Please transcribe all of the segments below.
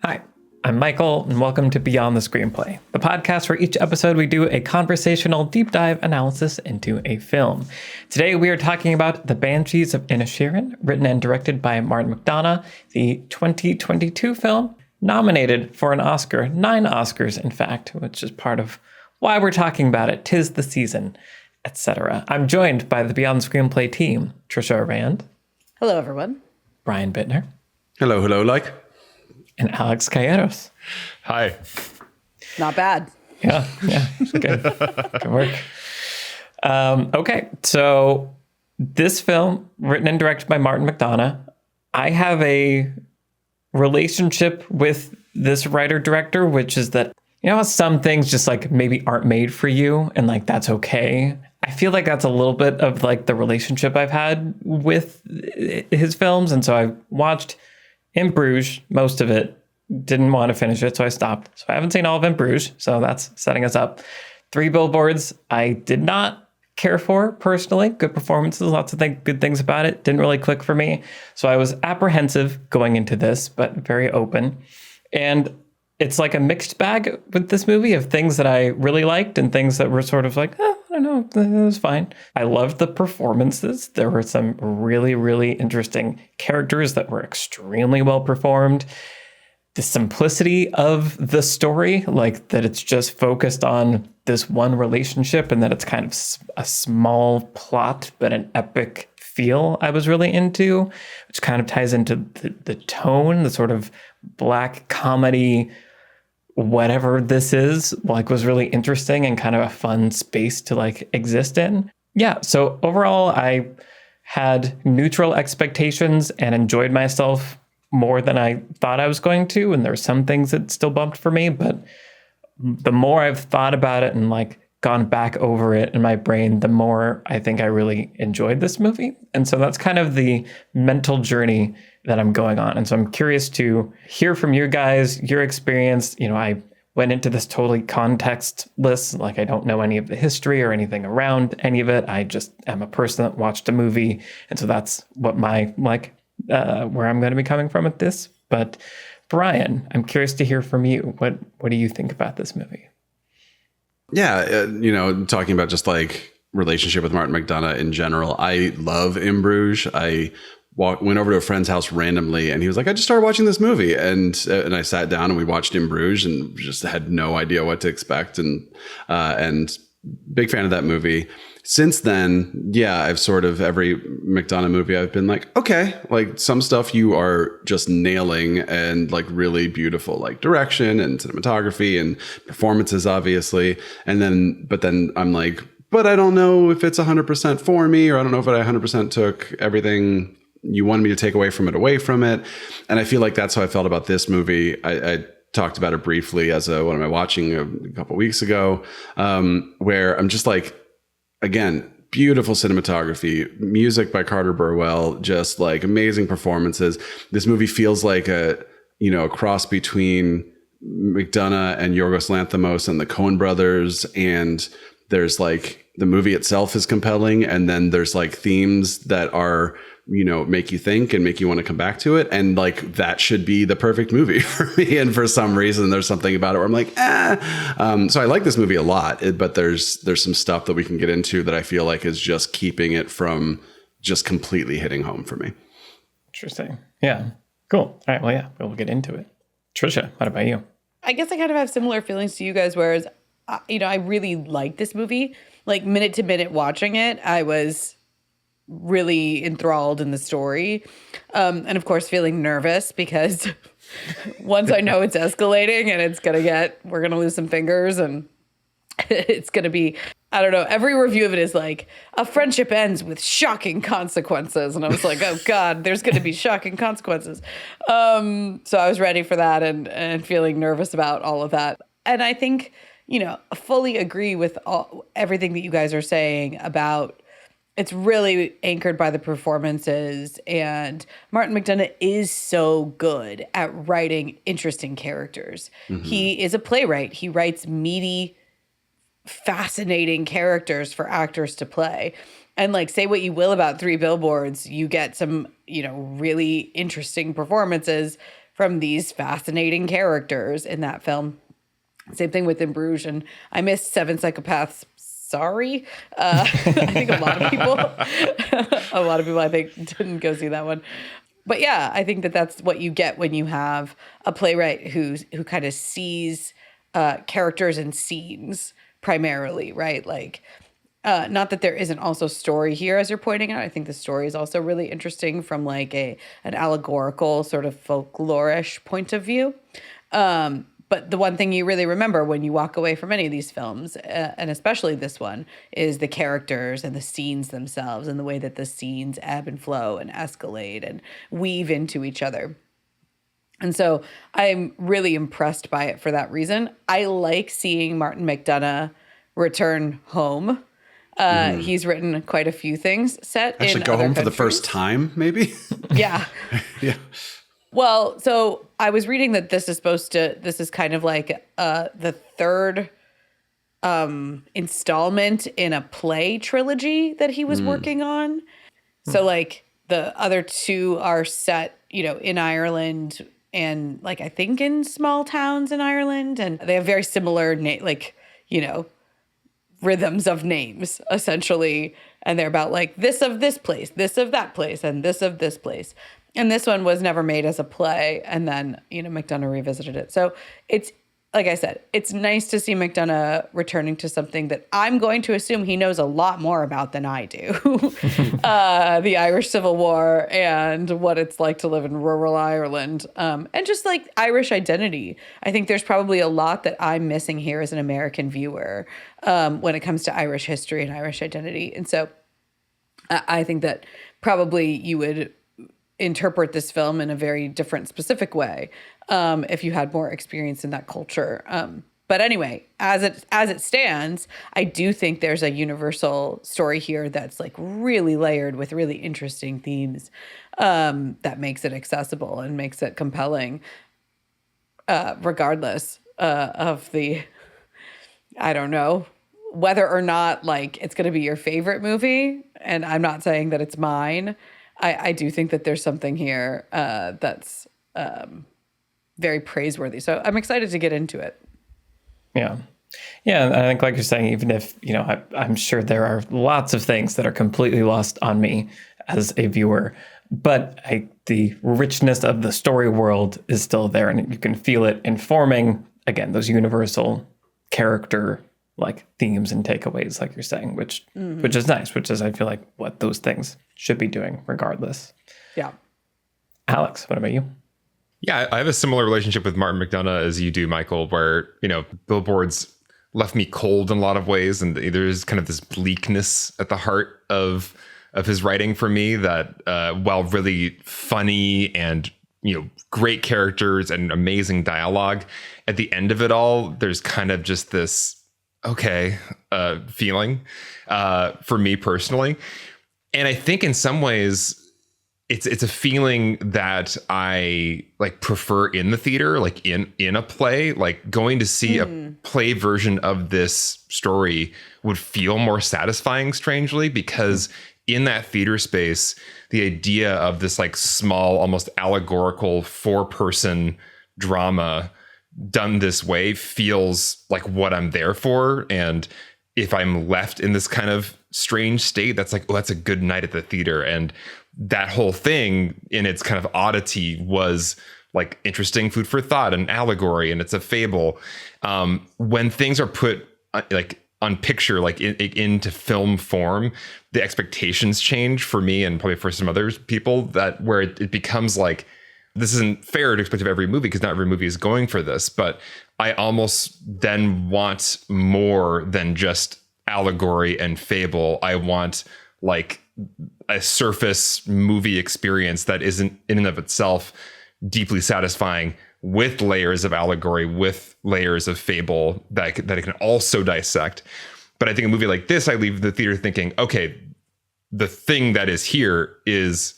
Hi, I'm Michael, and welcome to Beyond the Screenplay, the podcast where each episode we do a conversational deep dive analysis into a film. Today we are talking about The Banshees of Inisherin, written and directed by Martin McDonagh, the 2022 film, nominated for an Oscar, 9 Oscars in fact, which is part of why we're talking about it, 'tis the season, etc. I'm joined by the Beyond the Screenplay team, Trisha Rand. Hello, everyone. Brian Bittner. Hello, like. And Alex Calleros. Hi. Not bad. Yeah, it's good. Good work. Okay, so this film, written and directed by Martin McDonagh, I have a relationship with this writer-director, which is that, you know how some things just like maybe aren't made for you and like that's okay? I feel like that's a little bit of like the relationship I've had with his films. And so I watched In Bruges, most of it, didn't want to finish it, so I stopped. So I haven't seen all of In Bruges, so that's setting us up. 3 Billboards, I did not care for personally. Good performances, lots of good things about it. Didn't really click for me. So I was apprehensive going into this, but very open. And it's like a mixed bag with this movie of things that I really liked and things that were sort of like, I don't know, it was fine. I loved the performances. There were some really, really interesting characters that were extremely well performed. The simplicity of the story, like that it's just focused on this one relationship and that it's kind of a small plot, but an epic feel I was really into, which kind of ties into the tone, the sort of black comedy, whatever this is, like was really interesting and kind of a fun space to like exist in. Yeah, so overall I had neutral expectations and enjoyed myself more than I thought I was going to, and there's some things that still bumped for me, but the more I've thought about it and like gone back over it in my brain, the more I think I really enjoyed this movie. And so that's kind of the mental journey that I'm going on. And so I'm curious to hear from you guys, your experience. You know, I went into this totally contextless, like I don't know any of the history or anything around any of it. I just am a person that watched a movie. And so that's what my, where I'm going to be coming from with this. But Brian, I'm curious to hear from you. What do you think about this movie? Yeah, talking about just like relationship with Martin McDonagh in general. I love In Bruges. I went over to a friend's house randomly and he was like, I just started watching this movie. And I sat down and we watched In Bruges and just had no idea what to expect. And big fan of that movie. Since then, yeah, I've sort of every McDonagh movie I've been like, okay, like some stuff you are just nailing and like really beautiful, like direction and cinematography and performances, obviously. But then I'm like, but I don't know if it's 100% for me, or I don't know if I 100% took everything you wanted me to take away from it. And I feel like that's how I felt about this movie. I talked about it briefly as what am I watching a couple weeks ago, where I'm just like, again, beautiful cinematography, music by Carter Burwell, just like amazing performances. This movie feels like a cross between McDonagh and Yorgos Lanthimos and the Coen brothers. And there's like the movie itself is compelling. And then there's like themes that are, make you think and make you want to come back to it. And like, that should be the perfect movie for me. And for some reason, there's something about it where I'm like, So I like this movie a lot, but there's some stuff that we can get into that I feel like is just keeping it from just completely hitting home for me. Interesting. Yeah. Cool. All right. Well, yeah, we'll get into it. Trisha, what about you? I guess I kind of have similar feelings to you guys, whereas, I really like this movie. Like minute to minute watching it, I was really enthralled in the story. And of course, feeling nervous because once I know it's escalating and we're going to lose some fingers and it's going to be, I don't know, every review of it is like, a friendship ends with shocking consequences. And I was like, oh God, there's going to be shocking consequences. So I was ready for that and feeling nervous about all of that. And I think, fully agree with everything that you guys are saying about it's really anchored by the performances, and Martin McDonagh is so good at writing interesting characters. Mm-hmm. He is a playwright. He writes meaty, fascinating characters for actors to play. And like, say what you will about 3 Billboards, you get some, really interesting performances from these fascinating characters in that film. Same thing with In Bruges, and I missed Seven Psychopaths. Sorry, I think a lot of people, I think didn't go see that one. But yeah, I think that that's what you get when you have a playwright who kind of sees characters and scenes primarily, right? Like, not that there isn't also story here, as you're pointing out. I think the story is also really interesting from like an allegorical sort of folklorish point of view. But the one thing you really remember when you walk away from any of these films, and especially this one, is the characters and the scenes themselves and the way that the scenes ebb and flow and escalate and weave into each other. And so I'm really impressed by it for that reason. I like seeing Martin McDonagh return home. He's written quite a few things set in Actually, go other home for the countries. first time, maybe? Yeah. Yeah. Well, so I was reading that this is kind of like the third installment in a play trilogy that he was working on. So like the other two are set, in Ireland and like I think in small towns in Ireland, and they have very similar rhythms of names essentially, and they're about like this of this place, this of that place, and this of this place. And this one was never made as a play, and then McDonagh revisited it. So it's, like I said, it's nice to see McDonagh returning to something that I'm going to assume he knows a lot more about than I do. The Irish Civil War and what it's like to live in rural Ireland, and just like Irish identity. I think there's probably a lot that I'm missing here as an American viewer when it comes to Irish history and Irish identity. And so I think that probably you would interpret this film in a very different, specific way if you had more experience in that culture. But anyway, as it stands, I do think there's a universal story here that's like really layered with really interesting themes that makes it accessible and makes it compelling, regardless of the, I don't know, whether or not like it's going to be your favorite movie. And I'm not saying that it's mine. I do think that there's something here that's very praiseworthy. So I'm excited to get into it. Yeah. Yeah. And I think, like you're saying, even if, I'm sure there are lots of things that are completely lost on me as a viewer, but the richness of the story world is still there, and you can feel it informing, again, those universal character like themes and takeaways, like you're saying, which is nice, which is, I feel like, what those things should be doing regardless. Yeah. Alex, what about you? Yeah, I have a similar relationship with Martin McDonagh as you do, Michael, where, Billboards left me cold in a lot of ways. And there's kind of this bleakness at the heart of his writing for me that, while really funny and, great characters and amazing dialogue, at the end of it all, there's kind of just this feeling for me personally. And I think in some ways it's a feeling that I like prefer in the theater, like in a play, like going to see a play version of this story would feel more satisfying, strangely, because in that theater space, the idea of this like small, almost allegorical 4-person drama done this way feels like what I'm there for. And if I'm left in this kind of strange state, that's like, oh, that's a good night at the theater. And that whole thing in its kind of oddity was like interesting food for thought and allegory, and it's a fable. When things are put like on picture, like into film form, the expectations change for me and probably for some other people, that where it becomes like, this isn't fair to expect of every movie because not every movie is going for this, but I almost then want more than just allegory and fable. I want like a surface movie experience that isn't in and of itself deeply satisfying, with layers of allegory, with layers of fable that it can also dissect. But I think a movie like this, I leave the theater thinking, okay, the thing that is here is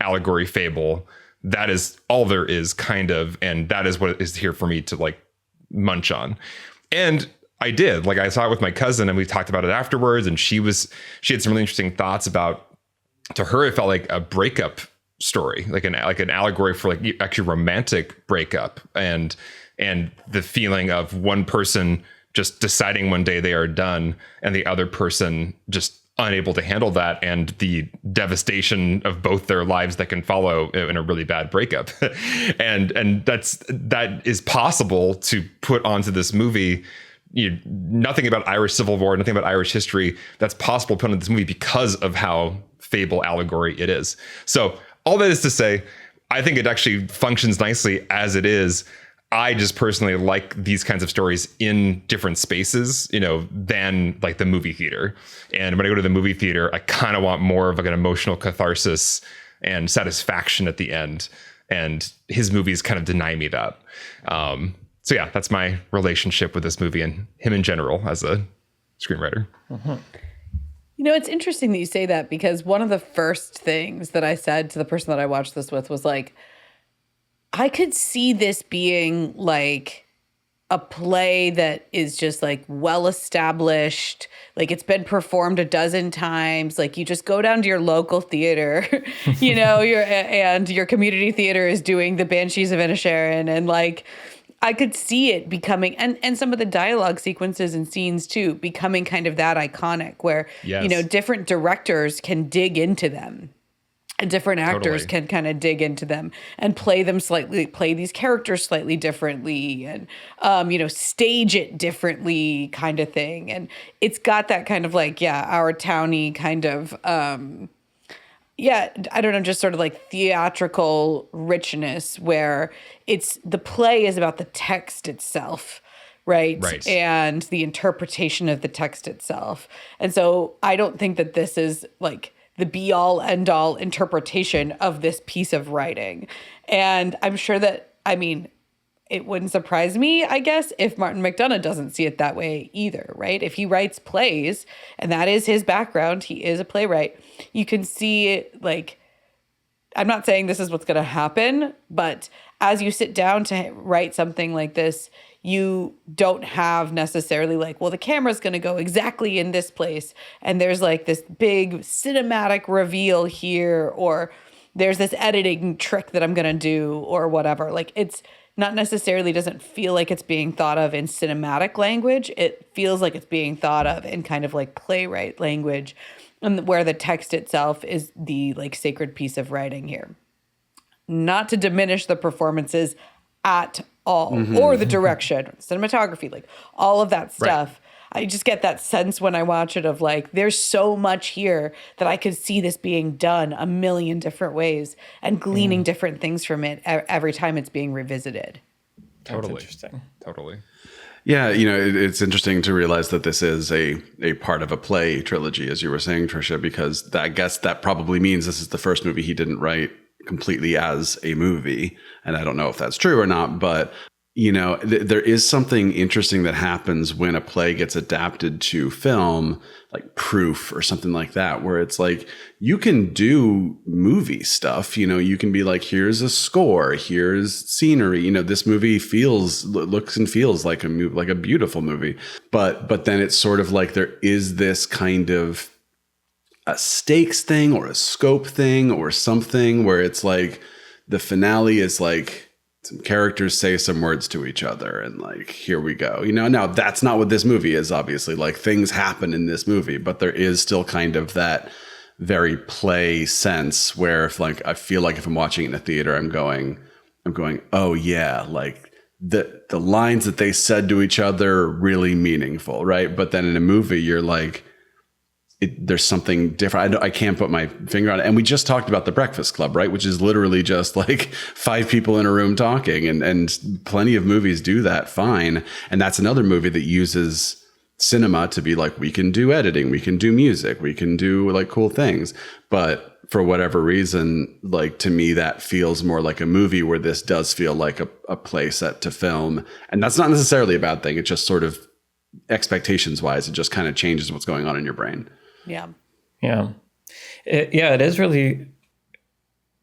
allegory, fable. That is all there is, kind of, and that is what is here for me to like munch on. And I did. Like, I saw it with my cousin and we talked about it afterwards, and she had some really interesting thoughts about, to her, it felt like a breakup story, like an allegory for like actually romantic breakup and the feeling of one person just deciding one day they are done and the other person just unable to handle that, and the devastation of both their lives that can follow in a really bad breakup. and that is possible to put onto this movie. Nothing about Irish Civil War, nothing about Irish history that's possible to put into this movie because of how fable allegory it is. So all that is to say, I think it actually functions nicely as it is. I just personally like these kinds of stories in different spaces, than like the movie theater. And when I go to the movie theater, I kind of want more of like an emotional catharsis and satisfaction at the end. And his movies kind of deny me that. So yeah, that's my relationship with this movie and him in general as a screenwriter. Mm-hmm. It's interesting that you say that, because one of the first things that I said to the person that I watched this with was like, I could see this being like a play that is just like well established, like it's been performed a dozen times. Like you just go down to your local theater, your community theater is doing the Banshees of Inisherin, and like I could see it becoming, and some of the dialogue sequences and scenes too, becoming kind of that iconic where, different directors can dig into them. And different actors can kind of dig into them and play these characters slightly differently, and, stage it differently kind of thing. And it's got that kind of like, our towny kind of, I don't know, just sort of like theatrical richness where the play is about the text itself. Right. And the interpretation of the text itself. And so I don't think that this is like the be-all, end-all interpretation of this piece of writing. And I'm sure that, it wouldn't surprise me, I guess, if Martin McDonagh doesn't see it that way either, right? If he writes plays, and that is his background, he is a playwright, you can see, like, I'm not saying this is what's going to happen, but as you sit down to write something like this, you don't have necessarily like, well, the camera's going to go exactly in this place, and there's like this big cinematic reveal here, or there's this editing trick that I'm going to do, or whatever. Like, it's not necessarily, doesn't feel like it's being thought of in cinematic language. It feels like it's being thought of in kind of like playwright language, and where the text itself is the like sacred piece of writing here. Not to diminish the performances at all, or the direction, cinematography, like all of that stuff. Right. I just get that sense when I watch it of like, there's so much here that I could see this being done a million different ways and gleaning different things from it every time it's being revisited. Totally. That's interesting. Totally. Yeah, it's interesting to realize that this is a part of a play trilogy, as you were saying, Trisha, because I guess that probably means this is the first movie he didn't write completely as a movie. And I don't know if that's true or not, but there is something interesting that happens when a play gets adapted to film, like Proof or something like that, where it's like you can do movie stuff. You can be like, here's a score, here's scenery. This movie looks and feels like a movie, like a beautiful movie. But then it's sort of like there is this kind of a stakes thing or a scope thing or something where it's like the finale is like some characters say some words to each other and like, here we go. Now that's not what this movie is, obviously. Like things happen in this movie, but there is still kind of that very play sense where if like, I feel like if I'm watching it in a theater, I'm going, oh yeah, like the lines that they said to each other are really meaningful. Right. But then in a movie, you're like, there's something different. I can't put my finger on it. And we just talked about The Breakfast Club, right? Which is literally just like 5 people in a room talking, and plenty of movies do that fine. And that's another movie that uses cinema to be like, we can do editing, we can do music, we can do like cool things. But for whatever reason, like to me, that feels more like a movie, where this does feel like a play set to film. And that's not necessarily a bad thing. It just sort of expectations wise, it just kind of changes what's going on in your brain. Yeah. It is really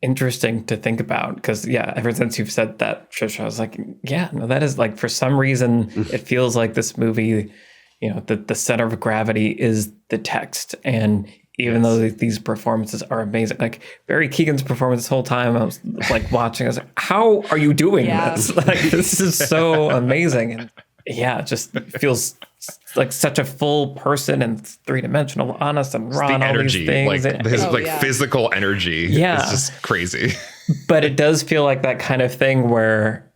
interesting to think about, because ever since you've said that, Trisha, I was like, that is like, for some reason it feels like this movie, the center of gravity is the text, and even though these performances are amazing. Like Barry Keoghan's performance this whole time, I was like watching, I was like, how are you doing this? Like, this is so amazing. And yeah, it just feels like such a full person and three-dimensional, honest and raw, The and all energy, these things. like his physical energy is just crazy. But it does feel like that kind of thing where,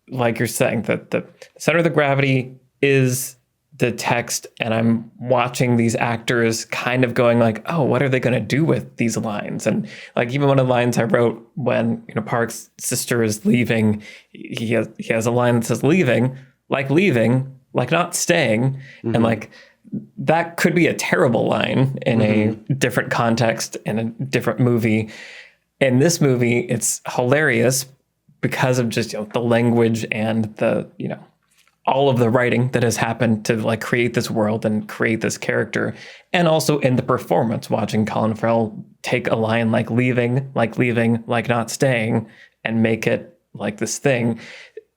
like you're saying, that the center of the gravity is the text, and I'm watching these actors kind of going like, oh, what are they going to do with these lines? And like, even one of the lines I wrote when, Park's sister is leaving, he has a line that says leaving, like not staying. And like, that could be a terrible line in a different context, in a different movie. In this movie, it's hilarious because of just, the language and the, all of the writing that has happened to like create this world and create this character. And also in the performance, watching Colin Farrell take a line like leaving, like not staying, and make it like this thing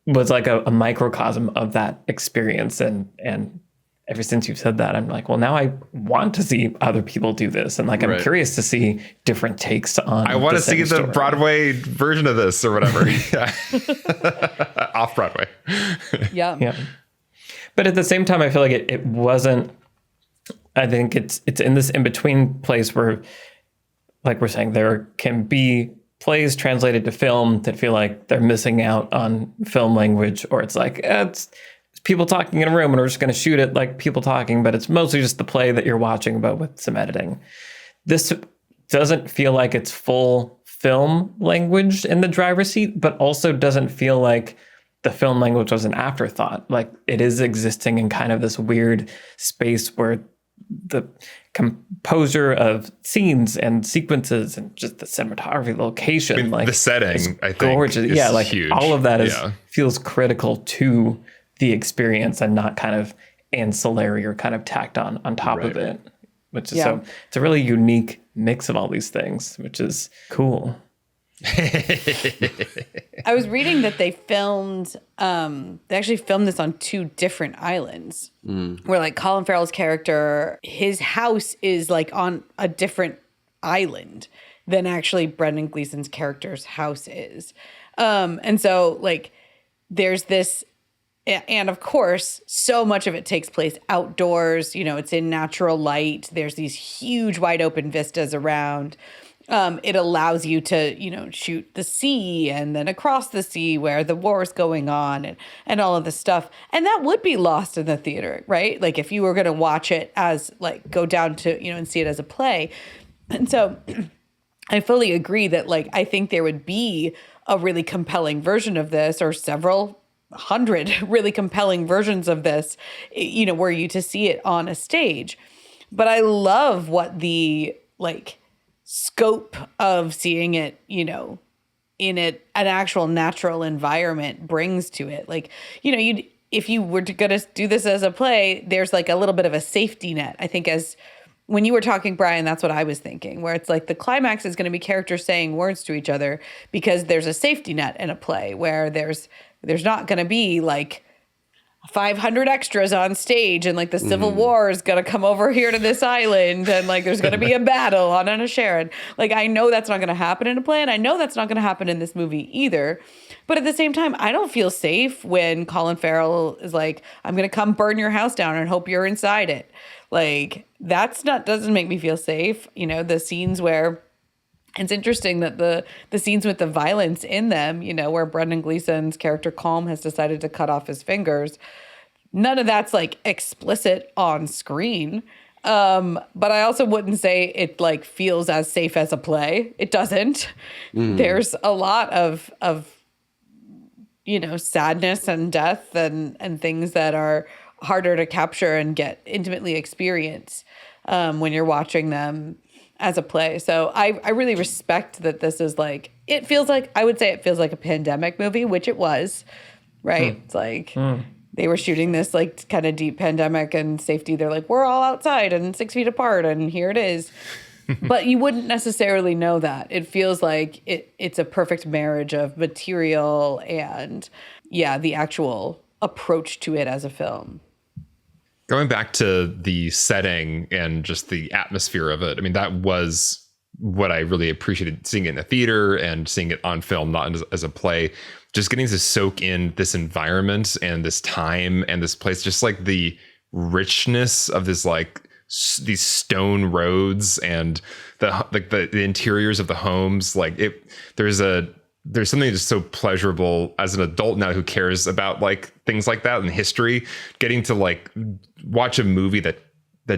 was like a microcosm of that experience. And ever since you've said that, I'm like, well, now I want to see other people do this. And like, I'm curious to see different takes on I want to see the story. Broadway version of this or whatever. Off Broadway. Yeah. But at the same time, I feel like it wasn't, I think it's in this in-between place where, like we're saying, there can be plays translated to film that feel like they're missing out on film language, or it's like, it's people talking in a room and we're just going to shoot it like people talking, but it's mostly just the play that you're watching, but with some editing. This doesn't feel like it's full film language in the driver's seat, but also doesn't feel like the film language was an afterthought. Like, it is existing in kind of this weird space where the composer of scenes and sequences and just the cinematography, location, like the setting, I think, gorgeous. is like huge. All of that feels critical to the experience and not kind of ancillary or kind of tacked on top of it, which is so it's a really unique mix of all these things, which is cool. I was reading that they actually filmed this on 2 different islands where like Colin Farrell's character, his house is like on a different island than actually Brendan Gleeson's character's house is. And so like there's this, and of course, so much of it takes place outdoors, it's in natural light. There's these huge wide open vistas around. It allows you to, shoot the sea and then across the sea where the war is going on and all of this stuff. And that would be lost in the theater, right? Like if you were going to watch it as like go down to, and see it as a play. And so I fully agree that like, I think there would be a really compelling version of this, or several hundred really compelling versions of this, were you to see it on a stage. But I love what the like scope of seeing it, in an actual natural environment brings to it. Like, if you were gonna do this as a play, there's like a little bit of a safety net. I think as when you were talking, Brian, that's what I was thinking, where it's like the climax is going to be characters saying words to each other because there's a safety net in a play where there's not going to be like 500 extras on stage and like the Civil War is going to come over here to this island and like there's going to be a battle on Inisherin. Like, I know that's not going to happen in a play, and I know that's not going to happen in this movie either. But at the same time, I don't feel safe when Colin Farrell is like, I'm going to come burn your house down and hope you're inside it. Like, doesn't make me feel safe. The scenes where it's interesting that the scenes with the violence in them, where Brendan Gleeson's character Calm has decided to cut off his fingers, none of that's like explicit on screen. But I also wouldn't say it like feels as safe as a play. It doesn't. There's a lot of sadness and death and things that are harder to capture and get intimately experience when you're watching them as a play. So I really respect that this is like, I would say it feels like a pandemic movie, which it was, right? It's like they were shooting this like kind of deep pandemic and safety. They're like, we're all outside and 6 feet apart and here it is. But you wouldn't necessarily know that. It feels like it's a perfect marriage of material and the actual approach to it as a film. Going back to the setting and just the atmosphere of it, I mean, that was what I really appreciated, seeing it in the theater and seeing it on film, not as a play. Just getting to soak in this environment and this time and this place, just like the richness of this, like these stone roads and the interiors of the homes. Like there's something just so pleasurable as an adult now who cares about like things like that and history, getting to like watch a movie that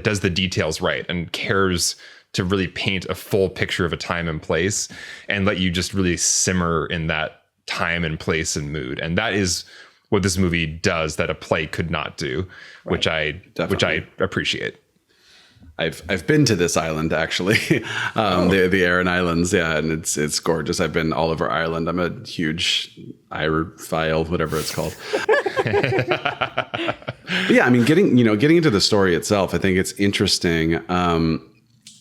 does the details right and cares to really paint a full picture of a time and place and let you just really simmer in that time and place and mood. And that is what this movie does that a play could not do, right. which I appreciate. I've been to this island actually, the Aran Islands, yeah, and it's gorgeous. I've been all over Ireland. I'm a huge Irophile, whatever it's called. Yeah, I mean, getting into the story itself, I think it's interesting.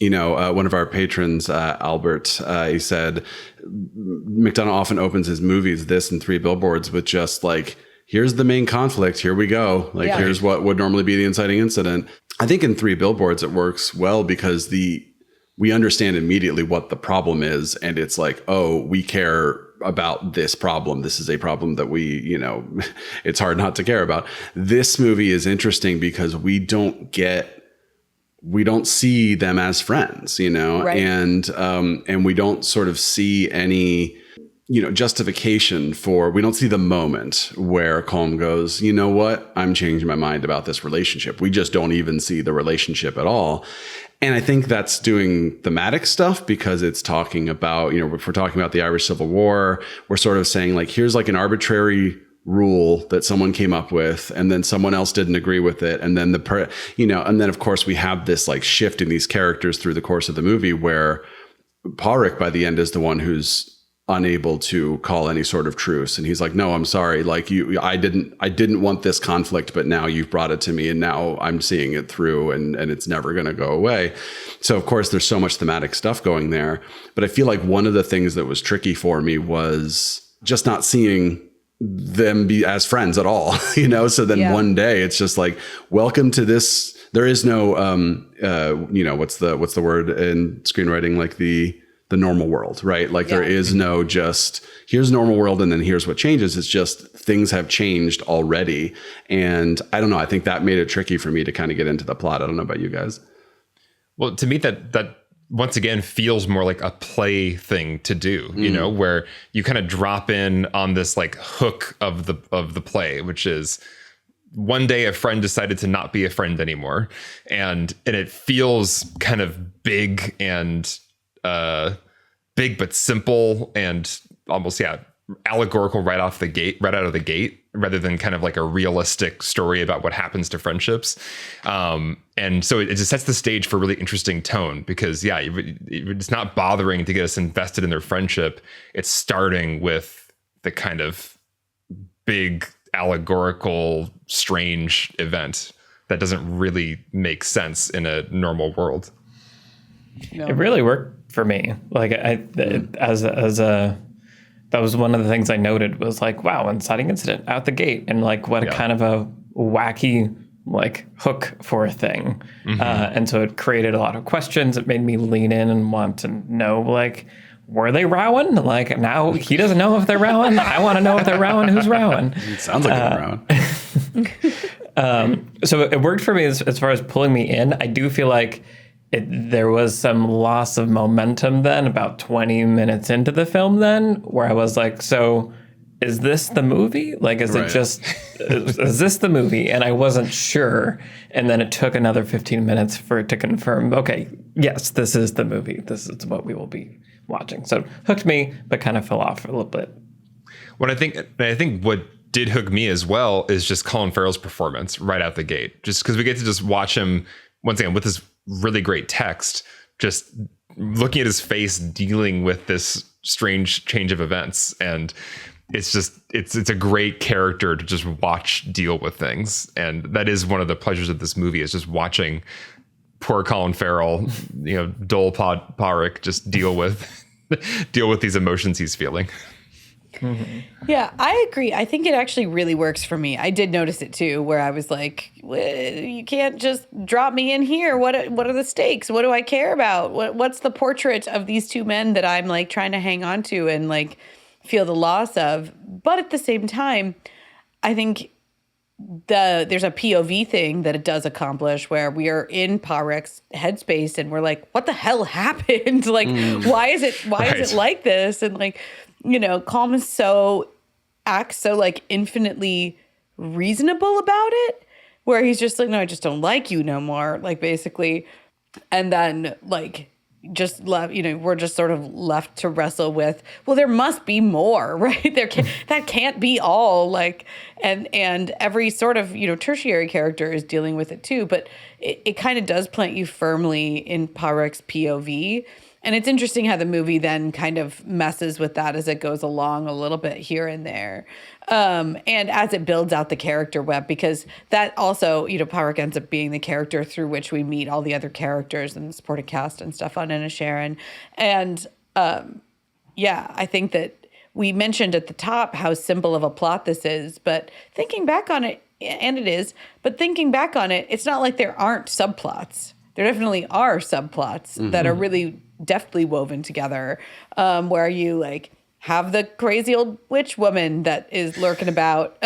One of our patrons, Albert, he said McDonagh often opens his movies, this and 3 Billboards, with just like, here's the main conflict. Here we go. Like, here's what would normally be the inciting incident. I think in 3 Billboards, it works well because we understand immediately what the problem is. And it's like, oh, we care about this problem. This is a problem that it's hard not to care about. This movie is interesting because we don't see them as friends, right. And we don't sort of see any, justification we don't see the moment where Colm goes, you know what, I'm changing my mind about this relationship. We just don't even see the relationship at all. And I think that's doing thematic stuff because it's talking about, if we're talking about the Irish Civil War, we're sort of saying like, here's like an arbitrary rule that someone came up with and then someone else didn't agree with it. And then and then of course we have this like shift in these characters through the course of the movie where Pádraic by the end is the one who's unable to call any sort of truce. And he's like, no, I'm sorry. Like I didn't want this conflict, but now you've brought it to me and now I'm seeing it through and it's never going to go away. So of course there's so much thematic stuff going there. But I feel like one of the things that was tricky for me was just not seeing them be as friends at all, So then one day it's just like, welcome to this. There is no, what's the word in screenwriting? Like the normal world, right? Like there is no just here's normal world. And then here's what changes. It's just things have changed already. And I don't know. I think that made it tricky for me to kind of get into the plot. I don't know about you guys. Well, to me, that once again feels more like a play thing to do, where you kind of drop in on this like hook of the play, which is one day a friend decided to not be a friend anymore. And it feels kind of big and big, but simple and almost, allegorical right out of the gate, rather than kind of like a realistic story about what happens to friendships. And so it just sets the stage for a really interesting tone because, it's not bothering to get us invested in their friendship. It's starting with the kind of big allegorical, strange event that doesn't really make sense in a normal world. No. It really worked for me. Like that was one of the things I noted was like, wow, inciting incident out the gate. And like, what a kind of a wacky like hook for a thing. Mm-hmm. And so it created a lot of questions. It made me lean in and want to know, like, were they rowing? Like now he doesn't know if they're rowing. I want to know if they're rowing. Who's rowing? It sounds like they're rowing. So it worked for me as far as pulling me in. I do feel like there was some loss of momentum then about 20 minutes into the film then where I was like, so is this the movie? Like, is it just, is this the movie? And I wasn't sure. And then it took another 15 minutes for it to confirm, okay, yes, this is the movie. This is what we will be watching. So it hooked me, but kind of fell off a little bit. I think what did hook me as well is just Colin Farrell's performance right out the gate. Just because we get to just watch him once again with this really great text, just looking at his face dealing with this strange change of events. And it's just, it's a great character to just watch deal with things. And that is one of the pleasures of this movie, is just watching poor Colin Farrell, Dol Pádraic just deal with these emotions he's feeling. Yeah, I agree. I think it actually really works for me. I did notice it too, where I was like, you can't just drop me in here. What are the stakes? What do I care about? What's the portrait of these two men that I'm like trying to hang on to and like feel the loss of? But at the same time, I think there's a POV thing that it does accomplish where we are in Parek's headspace and we're like, what the hell happened? Like, why is it like this? And like, Calm is acts so like infinitely reasonable about it, where he's just like, no, I just don't like you no more, like basically. And then like just left, we're just sort of left to wrestle with, well, there must be more, right? That can't be all, like, and every sort of, tertiary character is dealing with it too, but it kind of does plant you firmly in Parek's POV. And it's interesting how the movie then kind of messes with that as it goes along a little bit here and there. And as it builds out the character web, because that also, Parek ends up being the character through which we meet all the other characters and the supporting cast and stuff on Inisherin. And I think that we mentioned at the top how simple of a plot this is, but thinking back on it, and it is, but thinking back on it, it's not like there aren't subplots. There definitely are subplots that are really deftly woven together, where you like have the crazy old witch woman that is lurking about,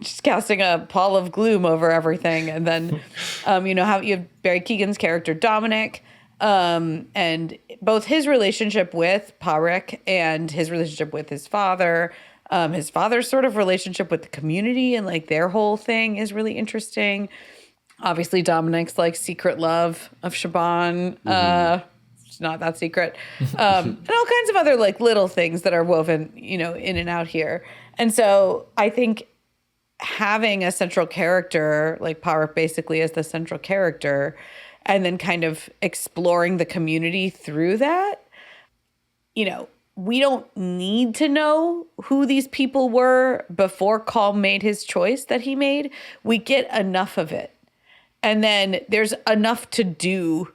just casting a pall of gloom over everything. And then, how you have Barry Keoghan's character, Dominic, and both his relationship with Parek and his relationship with his father's sort of relationship with the community and like their whole thing is really interesting. Obviously, Dominic's like secret love of Shaban. It's not that secret. And all kinds of other like little things that are woven, in and out here. And so I think having a central character, like Parek basically as the central character, and then kind of exploring the community through that, we don't need to know who these people were before Calm made his choice that he made. We get enough of it. And then there's enough to do,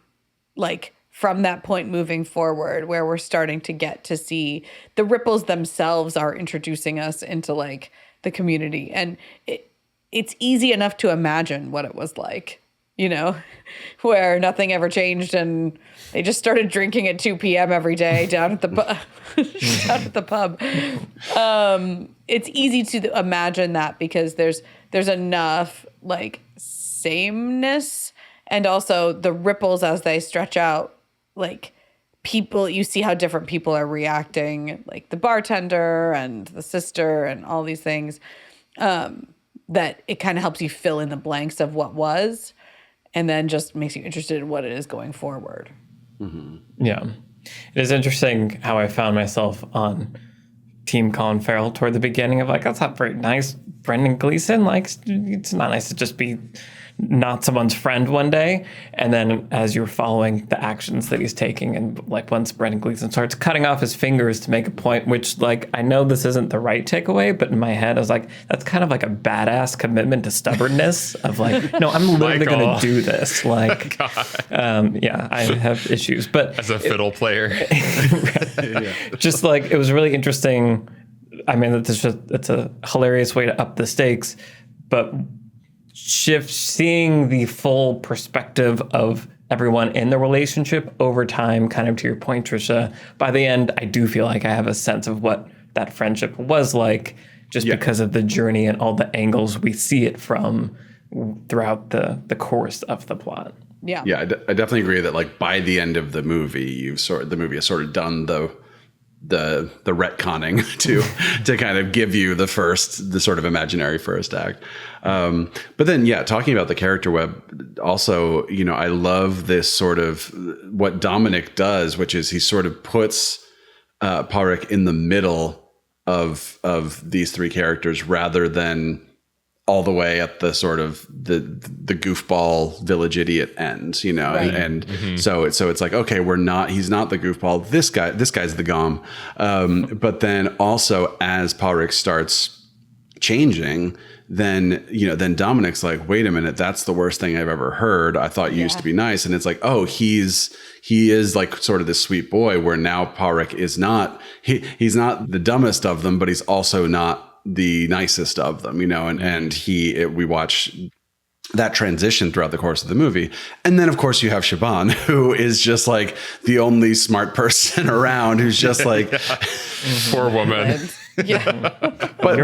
like, from that point moving forward, where we're starting to get to see the ripples themselves are introducing us into, like, the community. And it's easy enough to imagine what it was like, where nothing ever changed and they just started drinking at 2 p.m. every day down at the pub. It's easy to imagine that because there's enough, like, sameness, and also the ripples as they stretch out, like people, you see how different people are reacting, like the bartender and the sister and all these things, that it kind of helps you fill in the blanks of what was, and then just makes you interested in what it is going forward. Yeah. It is interesting how I found myself on Team Colin Farrell toward the beginning of like, that's not very nice. Brendan Gleeson, like, it's not nice to just be not someone's friend one day. And then as you're following the actions that he's taking, and like once Brendan Gleeson starts cutting off his fingers to make a point, which like, I know this isn't the right takeaway, but in my head I was like, that's kind of like a badass commitment to stubbornness of like, no, I'm literally going to do this. Like, I have issues, but as a fiddle player, just like, it was really interesting. I mean, it's a hilarious way to up the stakes, but seeing the full perspective of everyone in the relationship over time, kind of to your point, Trisha, by the end, I do feel like I have a sense of what that friendship was like, just because of the journey and all the angles we see it from throughout the course of the plot. Yeah. Yeah, I definitely agree that like by the end of the movie, the movie has sort of done the retconning to kind of give you the sort of imaginary first act. But then, talking about the character web also, I love this sort of what Dominic does, which is he sort of puts Parek in the middle of these three characters rather than all the way at the sort of the goofball village idiot end, right. and so it's like, okay, he's not the goofball. This guy's the gom. But then also as Parek starts changing, then Dominic's like, wait a minute, that's the worst thing I've ever heard. I thought you used to be nice. And it's like, oh, he is like sort of this sweet boy, where now Pádraic is not, he's not the dumbest of them, but he's also not the nicest of them, and we watch that transition throughout the course of the movie. And then of course you have Siobhan, who is just like the only smart person around, who's just like poor woman. Yeah. but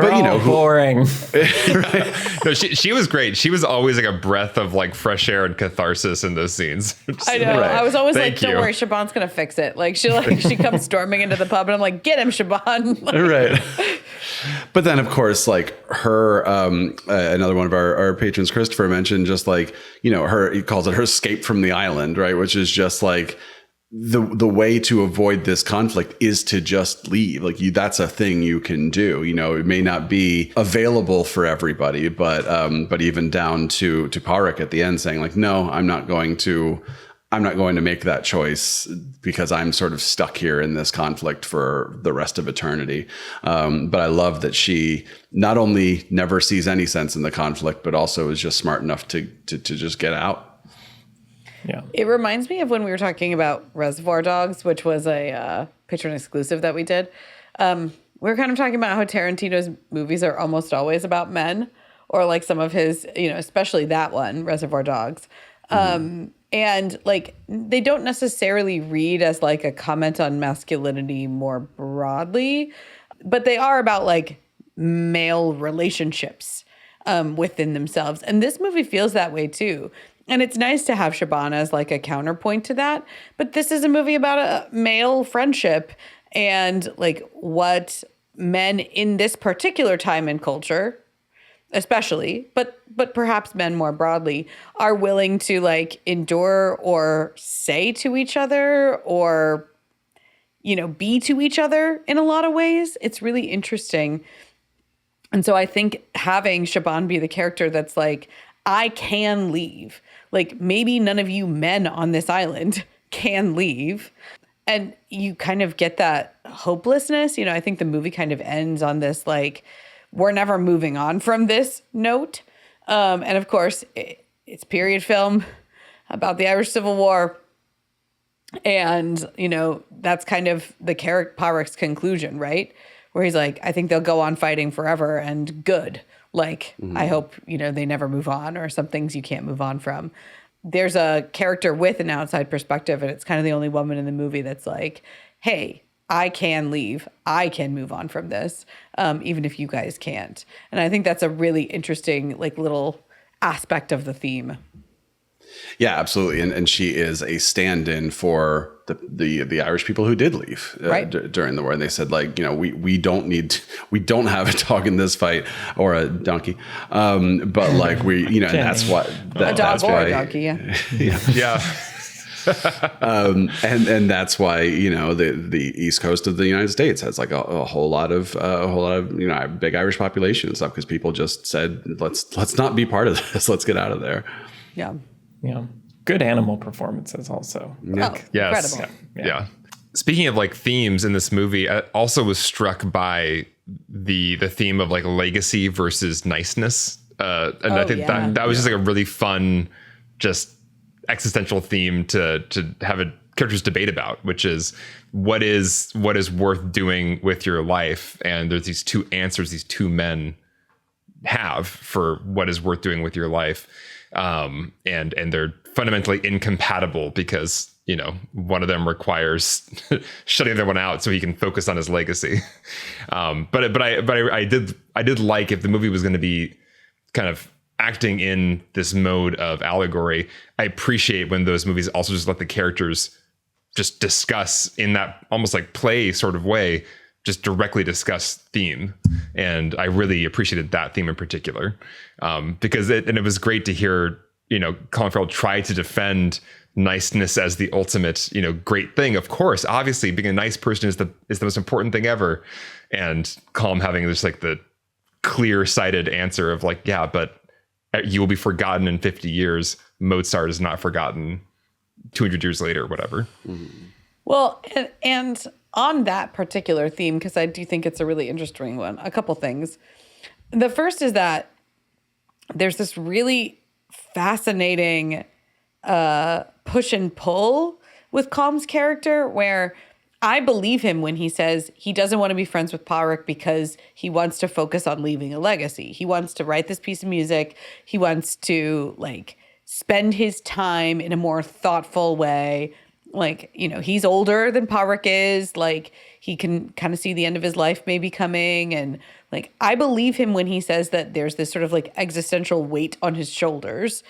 boring. Right? No, she was great. She was always like a breath of like fresh air and catharsis in those scenes. I know. Right. I was always Thank don't you. worry, Siobhan's gonna fix it. She comes storming into the pub and I'm like, get him, Siobhan. Right. But then of course, like her, another one of our patrons, Christopher, mentioned just like, he calls it her escape from the island, right? Which is just like, the way to avoid this conflict is to just leave. Like that's a thing you can do. It may not be available for everybody, but even down to Pádraic at the end saying like, no, I'm not going to make that choice because I'm sort of stuck here in this conflict for the rest of eternity. But I love that she not only never sees any sense in the conflict, but also is just smart enough to just get out. Yeah. It reminds me of when we were talking about Reservoir Dogs, which was a Patreon exclusive that we did. We were kind of talking about how Tarantino's movies are almost always about men, or like some of his, especially that one, Reservoir Dogs. And like, they don't necessarily read as like a comment on masculinity more broadly, but they are about like male relationships within themselves. And this movie feels that way too. And it's nice to have Siobhan as like a counterpoint to that. But this is a movie about a male friendship and like what men in this particular time and culture, especially, but perhaps men more broadly, are willing to like endure or say to each other or, be to each other in a lot of ways. It's really interesting. And so I think having Siobhan be the character that's like, I can leave. Like, maybe none of you men on this island can leave. And you kind of get that hopelessness. I think the movie kind of ends on this, like, we're never moving on from this note. And of course, it's period film about the Irish Civil War. And, that's kind of the Pádraic's conclusion, right? Where he's like, I think they'll go on fighting forever and good. Like, I hope, they never move on, or some things you can't move on from. There's a character with an outside perspective, and it's kind of the only woman in the movie that's like, hey, I can leave. I can move on from this, even if you guys can't. And I think that's a really interesting, like, little aspect of the theme. Yeah, absolutely. And she is a stand-in for the Irish people who did leave right. During the war. And they said, like, we don't have a dog in this fight, or a donkey. But like and that's what that's or why a donkey. Yeah. Yeah. And that's why the East Coast of the United States has like a whole lot of big Irish population and stuff, because people just said, let's not be part of this. Let's get out of there. Yeah. Yeah. Good animal performances also. Yeah. Oh, Yes. incredible. Yeah. Speaking of like themes in this movie, I also was struck by the theme of like legacy versus niceness. And I think that was just like a really fun, just existential theme to have a characters debate about, which is what is worth doing with your life. And there's these two answers these two men have for what is worth doing with your life. And they're fundamentally incompatible, because one of them requires shutting the other one out so he can focus on his legacy. But I did like, if the movie was going to be kind of acting in this mode of allegory, I appreciate when those movies also just let the characters just discuss in that almost like play sort of way, just directly discuss theme. And I really appreciated that theme in particular, because it was great to hear, Colin Farrell try to defend niceness as the ultimate, great thing. Of course, obviously being a nice person is the most important thing ever. And Colin having just like the clear-sighted answer of like, yeah, but you will be forgotten in 50 years. Mozart is not forgotten 200 years later, or whatever. Well, and on that particular theme, because I do think it's a really interesting one, a couple things. The first is that there's this really fascinating push and pull with Calm's character where I believe him when he says he doesn't want to be friends with Pádraic because he wants to focus on leaving a legacy. He wants to write this piece of music. He wants to like spend his time in a more thoughtful way. Like, you know, he's older than Pádraic is. Like, he can kind of see the end of his life maybe coming. And like, I believe him when he says that there's this sort of like existential weight on his shoulders.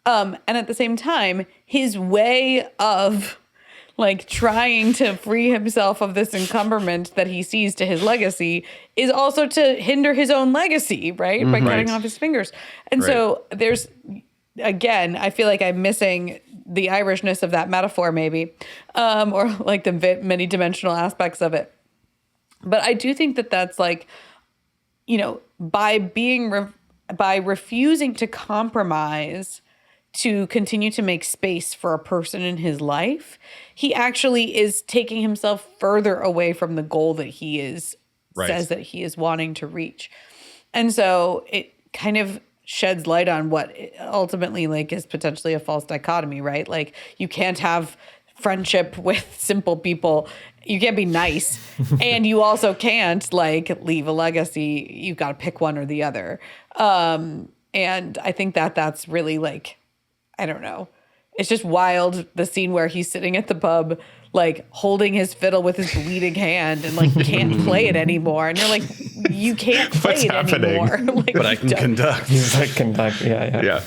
And at the same time, his way of like trying to free himself of this encumberment that he sees to his legacy is also to hinder his own legacy, right? By cutting off his fingers. And so there's, again, I feel like I'm missing the Irishness of that metaphor maybe, or like the many dimensional aspects of it. But I do think that that's like, you know, by refusing to compromise to continue to make space for a person in his life, he actually is taking himself further away from the goal that he is says that he is wanting to reach. And so it kind of sheds light on what ultimately like is potentially a false dichotomy, right? Like you can't have friendship with simple people. You can't be nice. And you also can't like leave a legacy. You've got to pick one or the other. And I think that that's really like, I don't know. It's just wild, the scene where he's sitting at the pub, like holding his fiddle with his bleeding hand and like can't play it anymore. And you're like, you can't play it anymore. Like, but I can conduct. He's like conduct. Yeah.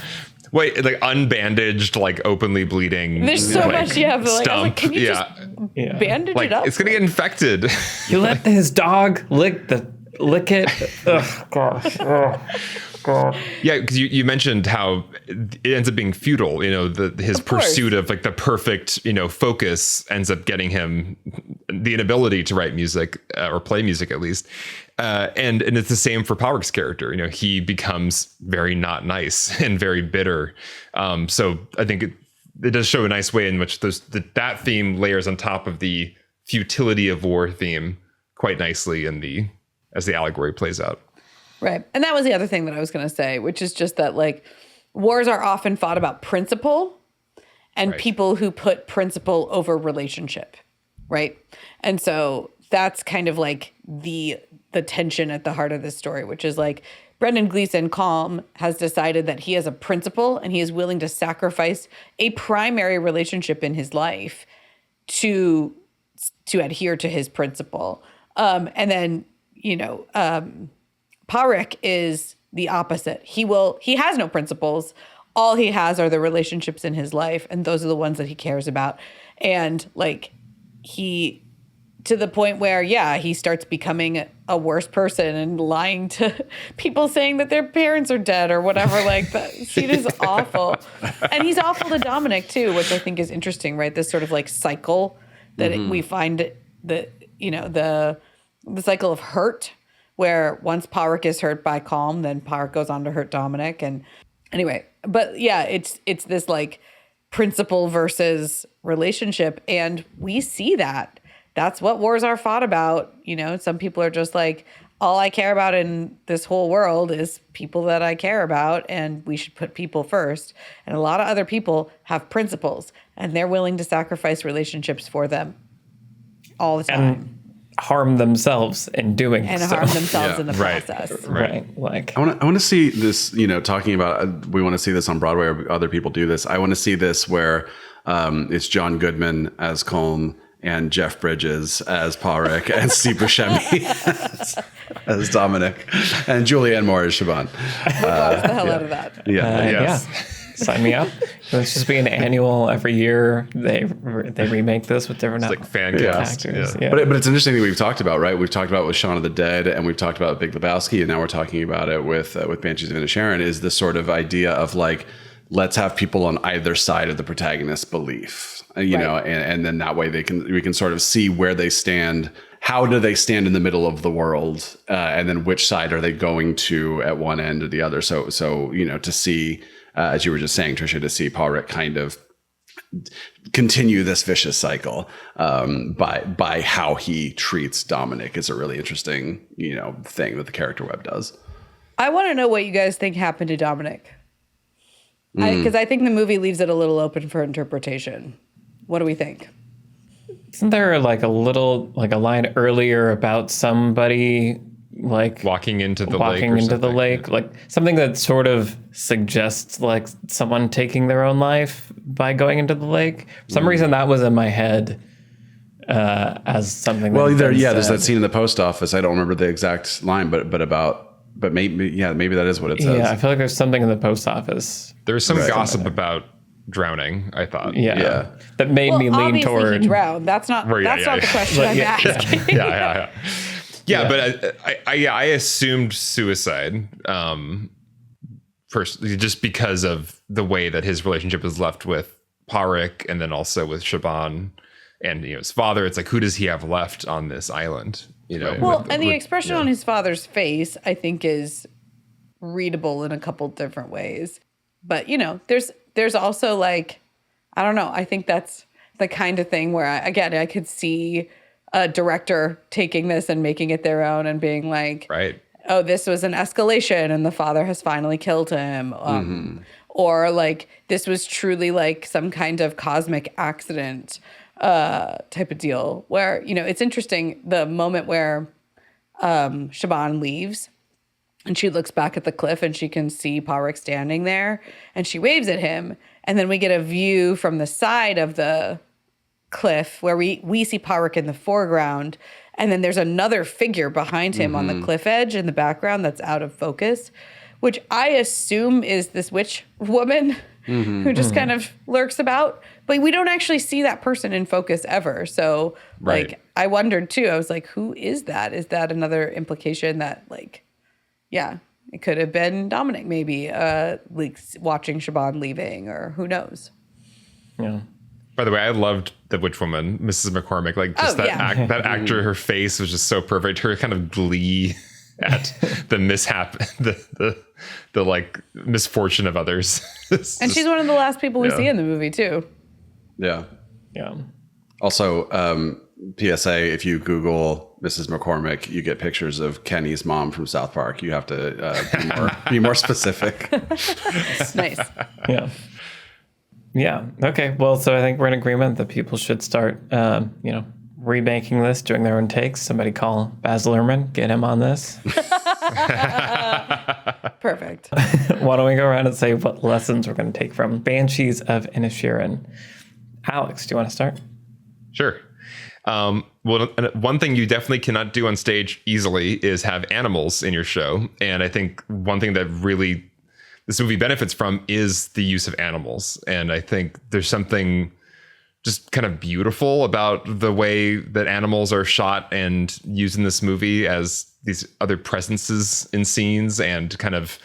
Wait, like unbandaged, like openly bleeding. There's so like, much you have to like, I was like, can you just bandage like, it up? It's gonna get infected. You let his dog lick it. Ugh, gosh. God. Yeah, because you mentioned how it ends up being futile. You know, his pursuit of like the perfect, you know, focus ends up getting him the inability to write music or play music at least. And it's the same for Pádraic's character. You know, he becomes very not nice and very bitter. So I think it does show a nice way in which that theme layers on top of the futility of war theme quite nicely as the allegory plays out. Right. And that was the other thing that I was going to say, which is just that like wars are often fought about principle and people who put principle over relationship. Right. And so that's kind of like the tension at the heart of this story, which is like Brendan Gleeson, Calm, has decided that he has a principle and he is willing to sacrifice a primary relationship in his life to adhere to his principle. And then, you know, Pádraic is the opposite. He has no principles. All he has are the relationships in his life, and those are the ones that he cares about. And like to the point where, he starts becoming a worse person and lying to people saying that their parents are dead or whatever. Like that scene is awful. And he's awful to Dominic too, which I think is interesting, right? This sort of like cycle that we find that, you know, the cycle of hurt, where once Pádraic is hurt by Calm, then Pádraic goes on to hurt Dominic. And anyway, but yeah, it's this like principle versus relationship. And we see that. That's what wars are fought about. You know, some people are just like, all I care about in this whole world is people that I care about, and we should put people first. And a lot of other people have principles, and they're willing to sacrifice relationships for them all the time. And harm themselves in doing and so. harm themselves in the process. Right. Like I want to see this, you know, talking about, we want to see this on Broadway or other people do this. I want to see this where it's John Goodman as Colm and Jeff Bridges as Pádraic and Steve Buscemi as Dominic and Julianne Moore as Siobhan. Watch the hell out of that. Yeah. Sign me up. Let's just be an annual every year. They remake this with different like fan cast. actors. But it's an interesting thing we've talked about, right? We've talked about with Shaun of the Dead, and we've talked about Big Lebowski, and now we're talking about it with Banshees of Inisherin. Is this sort of idea of like, let's have people on either side of the protagonist's belief, you know, and then that way we can sort of see where they stand. How do they stand in the middle of the world, and then which side are they going to at one end or the other? So you know, to see. As you were just saying, Trisha, to see Pádraic kind of continue this vicious cycle by how he treats Dominic is a really interesting, you know, thing that the character web does. I want to know what you guys think happened to Dominic. Because I think the movie leaves it a little open for interpretation. What do we think? Isn't there like a line earlier about somebody like Walking into the lake, like something that sort of suggests like someone taking their own life by going into the lake? For some reason that was in my head as something. There's that scene in the post office. I don't remember the exact line, but maybe that is what it says. Yeah, I feel like there's something in the post office. There's some gossip about drowning, I thought. Yeah. That made me lean toward. He drowned. That's not the question I'm asking. Yeah, but I assumed suicide. Personally, just because of the way that his relationship is left with Pádraic, and then also with Siobhan and his father. It's like, who does he have left on this island? The expression on his father's face, I think, is readable in a couple different ways. But there's also like, I don't know. I think that's the kind of thing where I could see a director taking this and making it their own and being like, right. Oh, this was an escalation and the father has finally killed him. Or like, this was truly like some kind of cosmic accident type of deal where, it's interesting. The moment where Siobhan leaves and she looks back at the cliff and she can see Pádraic standing there and she waves at him. And then we get a view from the side of the cliff where we see Pádraic in the foreground, and then there's another figure behind him on the cliff edge in the background that's out of focus, which I assume is this witch woman who just kind of lurks about, but we don't actually see that person in focus ever. So I wondered too, I was like, who is that? Is that another implication that it could have been Dominic maybe watching Siobhan leaving, or who knows? Yeah. By the way, I loved the witch woman, Mrs. McCormick. Like just that actor, her face was just so perfect. Her kind of glee at the mishap, the like misfortune of others. And she's one of the last people we see in the movie too. Yeah. Yeah. Also, PSA, if you Google Mrs. McCormick, you get pictures of Kenny's mom from South Park. You have to be more specific. Nice. Yeah. Yeah. Okay. Well, so I think we're in agreement that people should start, remaking this, doing their own takes. Somebody call Baz Luhrmann, get him on this. Perfect. Why don't we go around and say what lessons we're going to take from Banshees of Inisherin? Alex, do you want to start? Sure. Well, one thing you definitely cannot do on stage easily is have animals in your show. And I think one thing that really this movie benefits from is the use of animals. And I think there's something just kind of beautiful about the way that animals are shot and used in this movie as these other presences in scenes, and kind of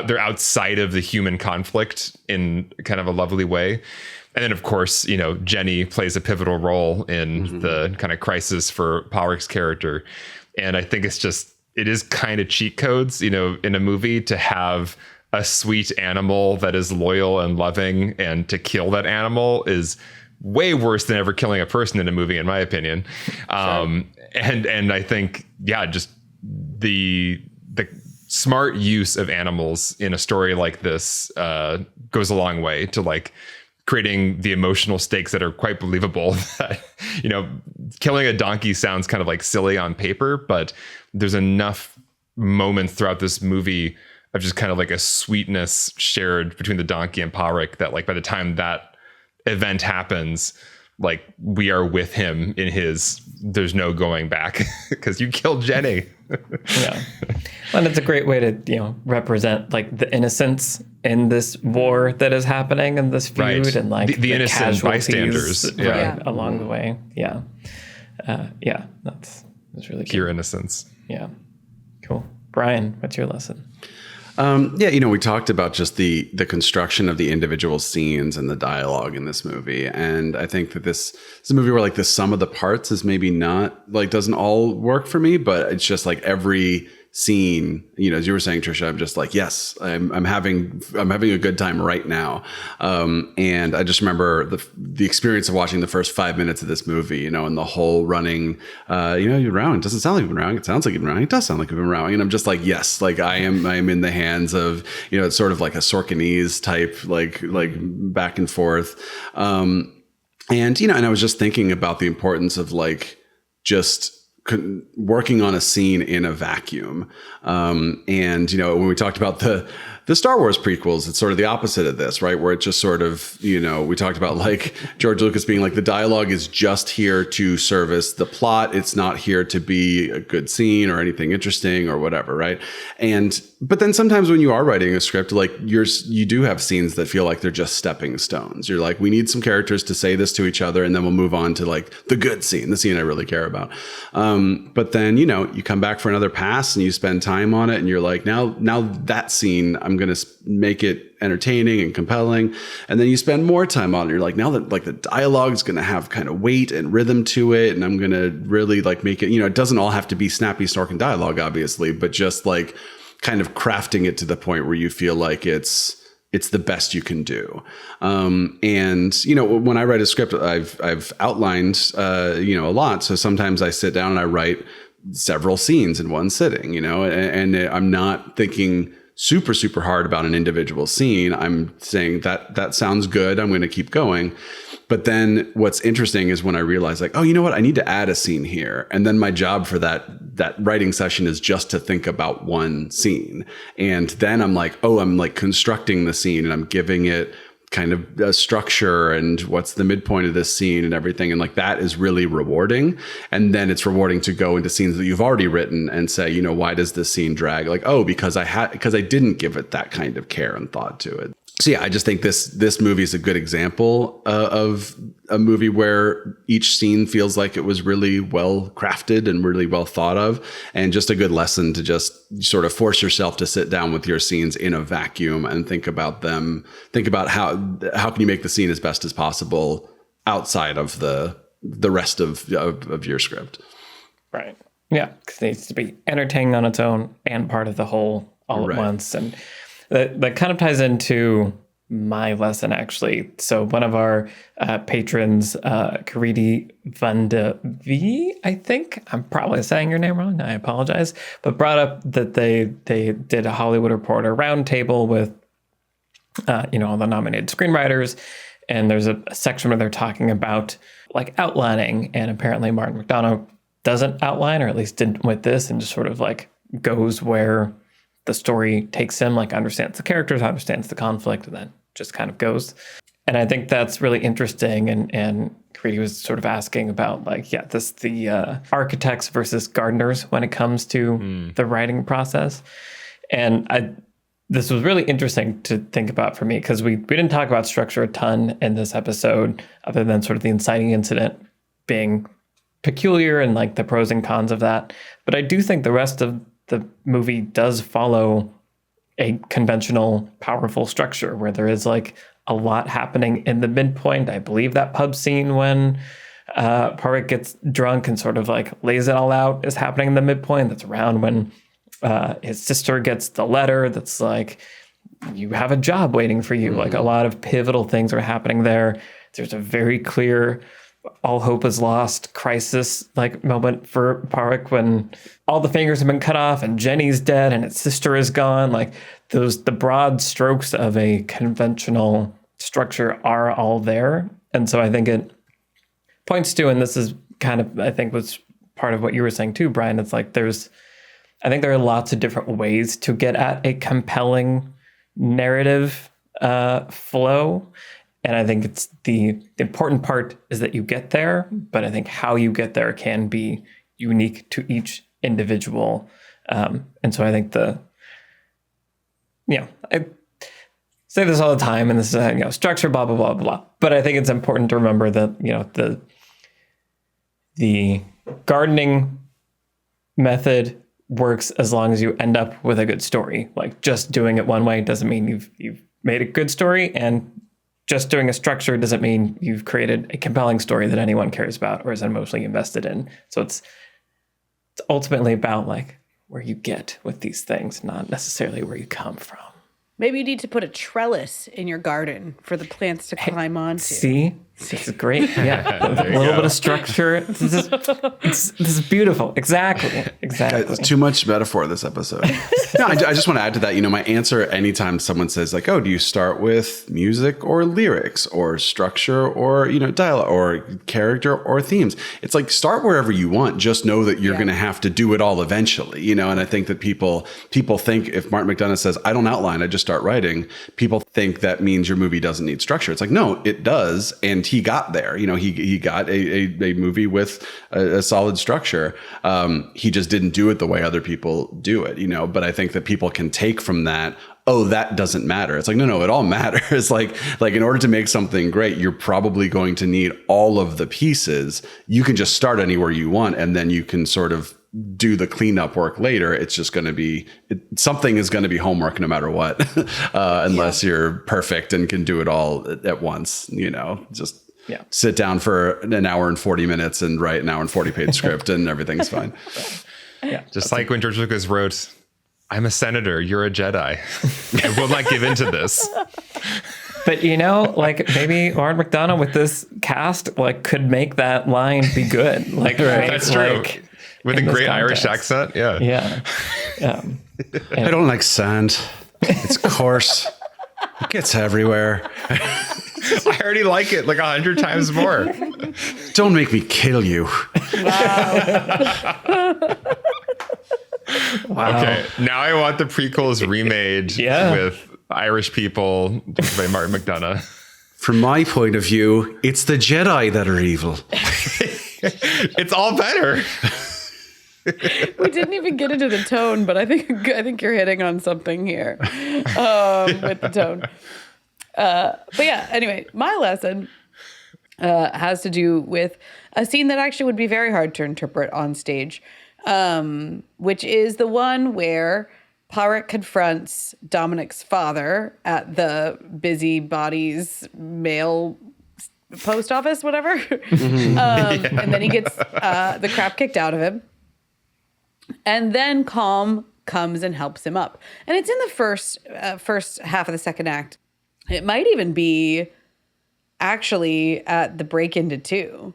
they're outside of the human conflict in kind of a lovely way. And then, of course, Jenny plays a pivotal role in the kind of crisis for Pádraic's character. And I think it is kind of cheat codes, in a movie to have a sweet animal that is loyal and loving, and to kill that animal is way worse than ever killing a person in a movie, in my opinion. Sure. And I think, just the smart use of animals in a story like this goes a long way to like creating the emotional stakes that are quite believable. That, killing a donkey sounds kind of like silly on paper, but there's enough moments throughout this movie of just kind of like a sweetness shared between the donkey and Pádraic that, like, by the time that event happens, like, we are with him in his there's no going back because you killed Jenny. Yeah. And it's a great way to, represent like the innocence in this war that is happening in this feud, right. And like the innocent bystanders along the way. Yeah. That's really pure good. Innocence. Yeah. Cool. Brian, what's your lesson? We talked about just the construction of the individual scenes and the dialogue in this movie. And I think that this is a movie where like the sum of the parts is maybe not like doesn't all work for me, but it's just like every scene, you know, as you were saying, Trisha, I'm just like, yes, I'm having a good time right now. And I just remember the experience of watching the first 5 minutes of this movie, you know, and the whole running, you know, you're rowing. It doesn't sound like you've been rowing. It sounds like you've been rowing. It does sound like you've been rowing. And I'm just like, yes, like I'm in the hands of, you know, it's sort of like a Sorkinese type, like back and forth. And, you know, and I was just thinking about the importance of like just working on a scene in a vacuum. And, you know, when we talked about the Star Wars prequels, it's sort of the opposite of this, right? Where it just sort of, you know, we talked about like George Lucas being like, the dialogue is just here to service the plot. It's not here to be a good scene or anything interesting or whatever, right? But then sometimes when you are writing a script, like you do have scenes that feel like they're just stepping stones. You're like, we need some characters to say this to each other, and then we'll move on to like the good scene, the scene I really care about. But then, you know, you come back for another pass and you spend time on it, and you're like, now that scene, I'm going to make it entertaining and compelling. And then you spend more time on it. You're like, now that like the dialogue is going to have kind of weight and rhythm to it, and I'm going to really like make it, you know, it doesn't all have to be snappy snorking dialogue, obviously, but just like kind of crafting it to the point where you feel like it's the best you can do. And, you know, when I write a script, I've outlined, you know, a lot. So sometimes I sit down and I write several scenes in one sitting, you know, and I'm not thinking super, super hard about an individual scene. I'm saying that sounds good. I'm going to keep going. But then what's interesting is when I realize like, oh, you know what? I need to add a scene here. And then my job for that writing session is just to think about one scene. And then I'm like, oh, I'm like constructing the scene and I'm giving it kind of a structure and what's the midpoint of this scene and everything. And like, that is really rewarding. And then it's rewarding to go into scenes that you've already written and say, you know, why does this scene drag? Like, oh, because I didn't give it that kind of care and thought to it. So yeah, I just think this movie is a good example of a movie where each scene feels like it was really well crafted and really well thought of, and just a good lesson to just sort of force yourself to sit down with your scenes in a vacuum and think about them. Think about how can you make the scene as best as possible outside of the rest of your script. Right. Yeah, because it needs to be entertaining on its own and part of the whole all at once. And that kind of ties into my lesson, actually. So one of our patrons, Karidi Vanda V, I think, I'm probably saying your name wrong, I apologize, but brought up that they did a Hollywood Reporter roundtable with, you know, all the nominated screenwriters. And there's a section where they're talking about like outlining, and apparently Martin McDonagh doesn't outline, or at least didn't with this, and just sort of like goes where the story takes him, like understands the characters, understands the conflict, and then just kind of goes. And I think that's really interesting. And Creedy was sort of asking about like, yeah, the architects versus gardeners when it comes to the writing process. And this was really interesting to think about for me, because we didn't talk about structure a ton in this episode, other than sort of the inciting incident being peculiar and like the pros and cons of that. But I do think the rest of the movie does follow a conventional, powerful structure where there is like a lot happening in the midpoint. I believe that pub scene when Parvik gets drunk and sort of like lays it all out is happening in the midpoint. That's around when his sister gets the letter that's like, you have a job waiting for you. Like a lot of pivotal things are happening there. There's a very clear all hope is lost crisis like moment for Parvik when all the fingers have been cut off and Jenny's dead and his sister is gone. Like the broad strokes of a conventional structure are all there. And so I think it points to, and this is kind of, I think was part of what you were saying too, Brian, it's like I think there are lots of different ways to get at a compelling narrative flow. And I think it's the important part is that you get there, but I think how you get there can be unique to each individual. And so I think I say this all the time, and this is, structure, blah, blah, blah, blah. But I think it's important to remember that, the gardening method works as long as you end up with a good story. Like just doing it one way doesn't mean you've made a good story, and just doing a structure doesn't mean you've created a compelling story that anyone cares about or is emotionally invested in. So it's ultimately about like where you get with these things, not necessarily where you come from. Maybe you need to put a trellis in your garden for the plants to climb onto. See? This is great. Yeah. A little bit of structure. This is beautiful. Exactly. It's too much metaphor this episode. No, I just want to add to that. My answer anytime someone says like, oh, do you start with music or lyrics or structure or, dialogue or character or themes? It's like, start wherever you want. Just know that you're going to have to do it all eventually, and I think that people think if Martin McDonagh says, I don't outline, I just start writing, people think that means your movie doesn't need structure. It's like, no, it does. And he got there. He got a movie with a solid structure. He just didn't do it the way other people do it, but I think that people can take from that, oh, that doesn't matter. It's like, no, it all matters. like in order to make something great, you're probably going to need all of the pieces. You can just start anywhere you want, and then you can sort of do the cleanup work later. It's just going to be, something is going to be homework no matter what, unless you're perfect and can do it all at once, just sit down for an hour and 40 minutes and write an hour and 40-page script and everything's fine. Just like when George Lucas wrote, I'm a senator, you're a Jedi. I will not give into this. But maybe Martin McDonagh with this cast could make that line be good. Right? That's true. With a great Irish accent. Yeah. I don't like sand. It's coarse. It gets everywhere. I already like it 100 times more. Don't make me kill you. Wow. Okay, now I want the prequels remade with Irish people by Martin McDonagh. From my point of view, it's the Jedi that are evil. It's all better. We didn't even get into the tone, but I think you're hitting on something here with the tone. But yeah, anyway, my lesson has to do with a scene that actually would be very hard to interpret on stage, which is the one where Pádraic confronts Dominic's father at the busybodies mail post office, whatever. And then he gets the crap kicked out of him. And then Calm comes and helps him up. And it's in the first half of the second act. It might even be actually at the break into 2.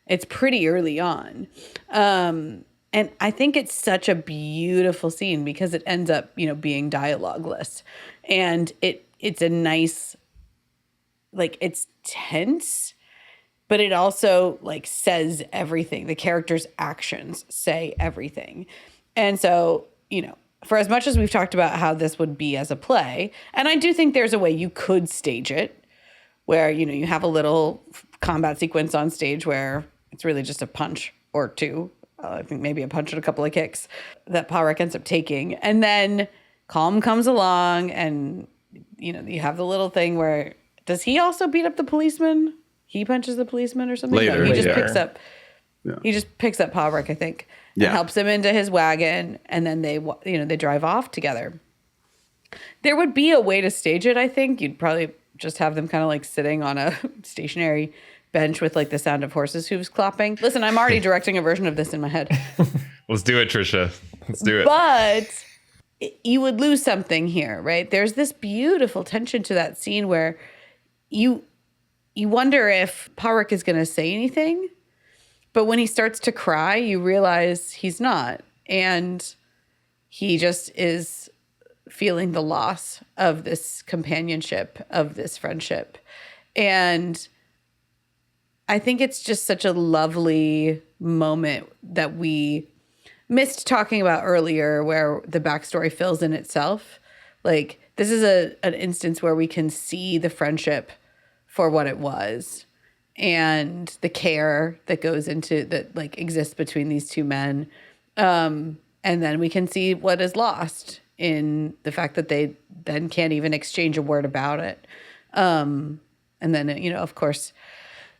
It's pretty early on. And I think it's such a beautiful scene because it ends up, being dialogueless. And it's a nice, it's tense, but it also says everything. The character's actions say everything. And so, for as much as we've talked about how this would be as a play, and I do think there's a way you could stage it where, you have a little combat sequence on stage where it's really just a punch or two. I think maybe a punch and a couple of kicks that Pádraic ends up taking. And then Calm comes along and, you have the little thing where, does he also beat up the policeman? He punches the policeman or something? Later. No, he just picks up. Yeah. He just picks up Pádraic, I think, and helps him into his wagon, and then they drive off together. There would be a way to stage it, I think. You'd probably just have them kind of sitting on a stationary bench with the sound of horses' hooves clopping. Listen, I'm already directing a version of this in my head. Let's do it, Trisha. Let's do it. But you would lose something here, right? There's this beautiful tension to that scene where you wonder if Pádraic is going to say anything, but when he starts to cry, you realize he's not. And he just is feeling the loss of this companionship, of this friendship. And I think it's just such a lovely moment that we missed talking about earlier, where the backstory fills in itself. This is an instance where we can see the friendship for what it was and the care that goes into that exists between these two men. And then we can see what is lost in the fact that they then can't even exchange a word about it. And then, of course,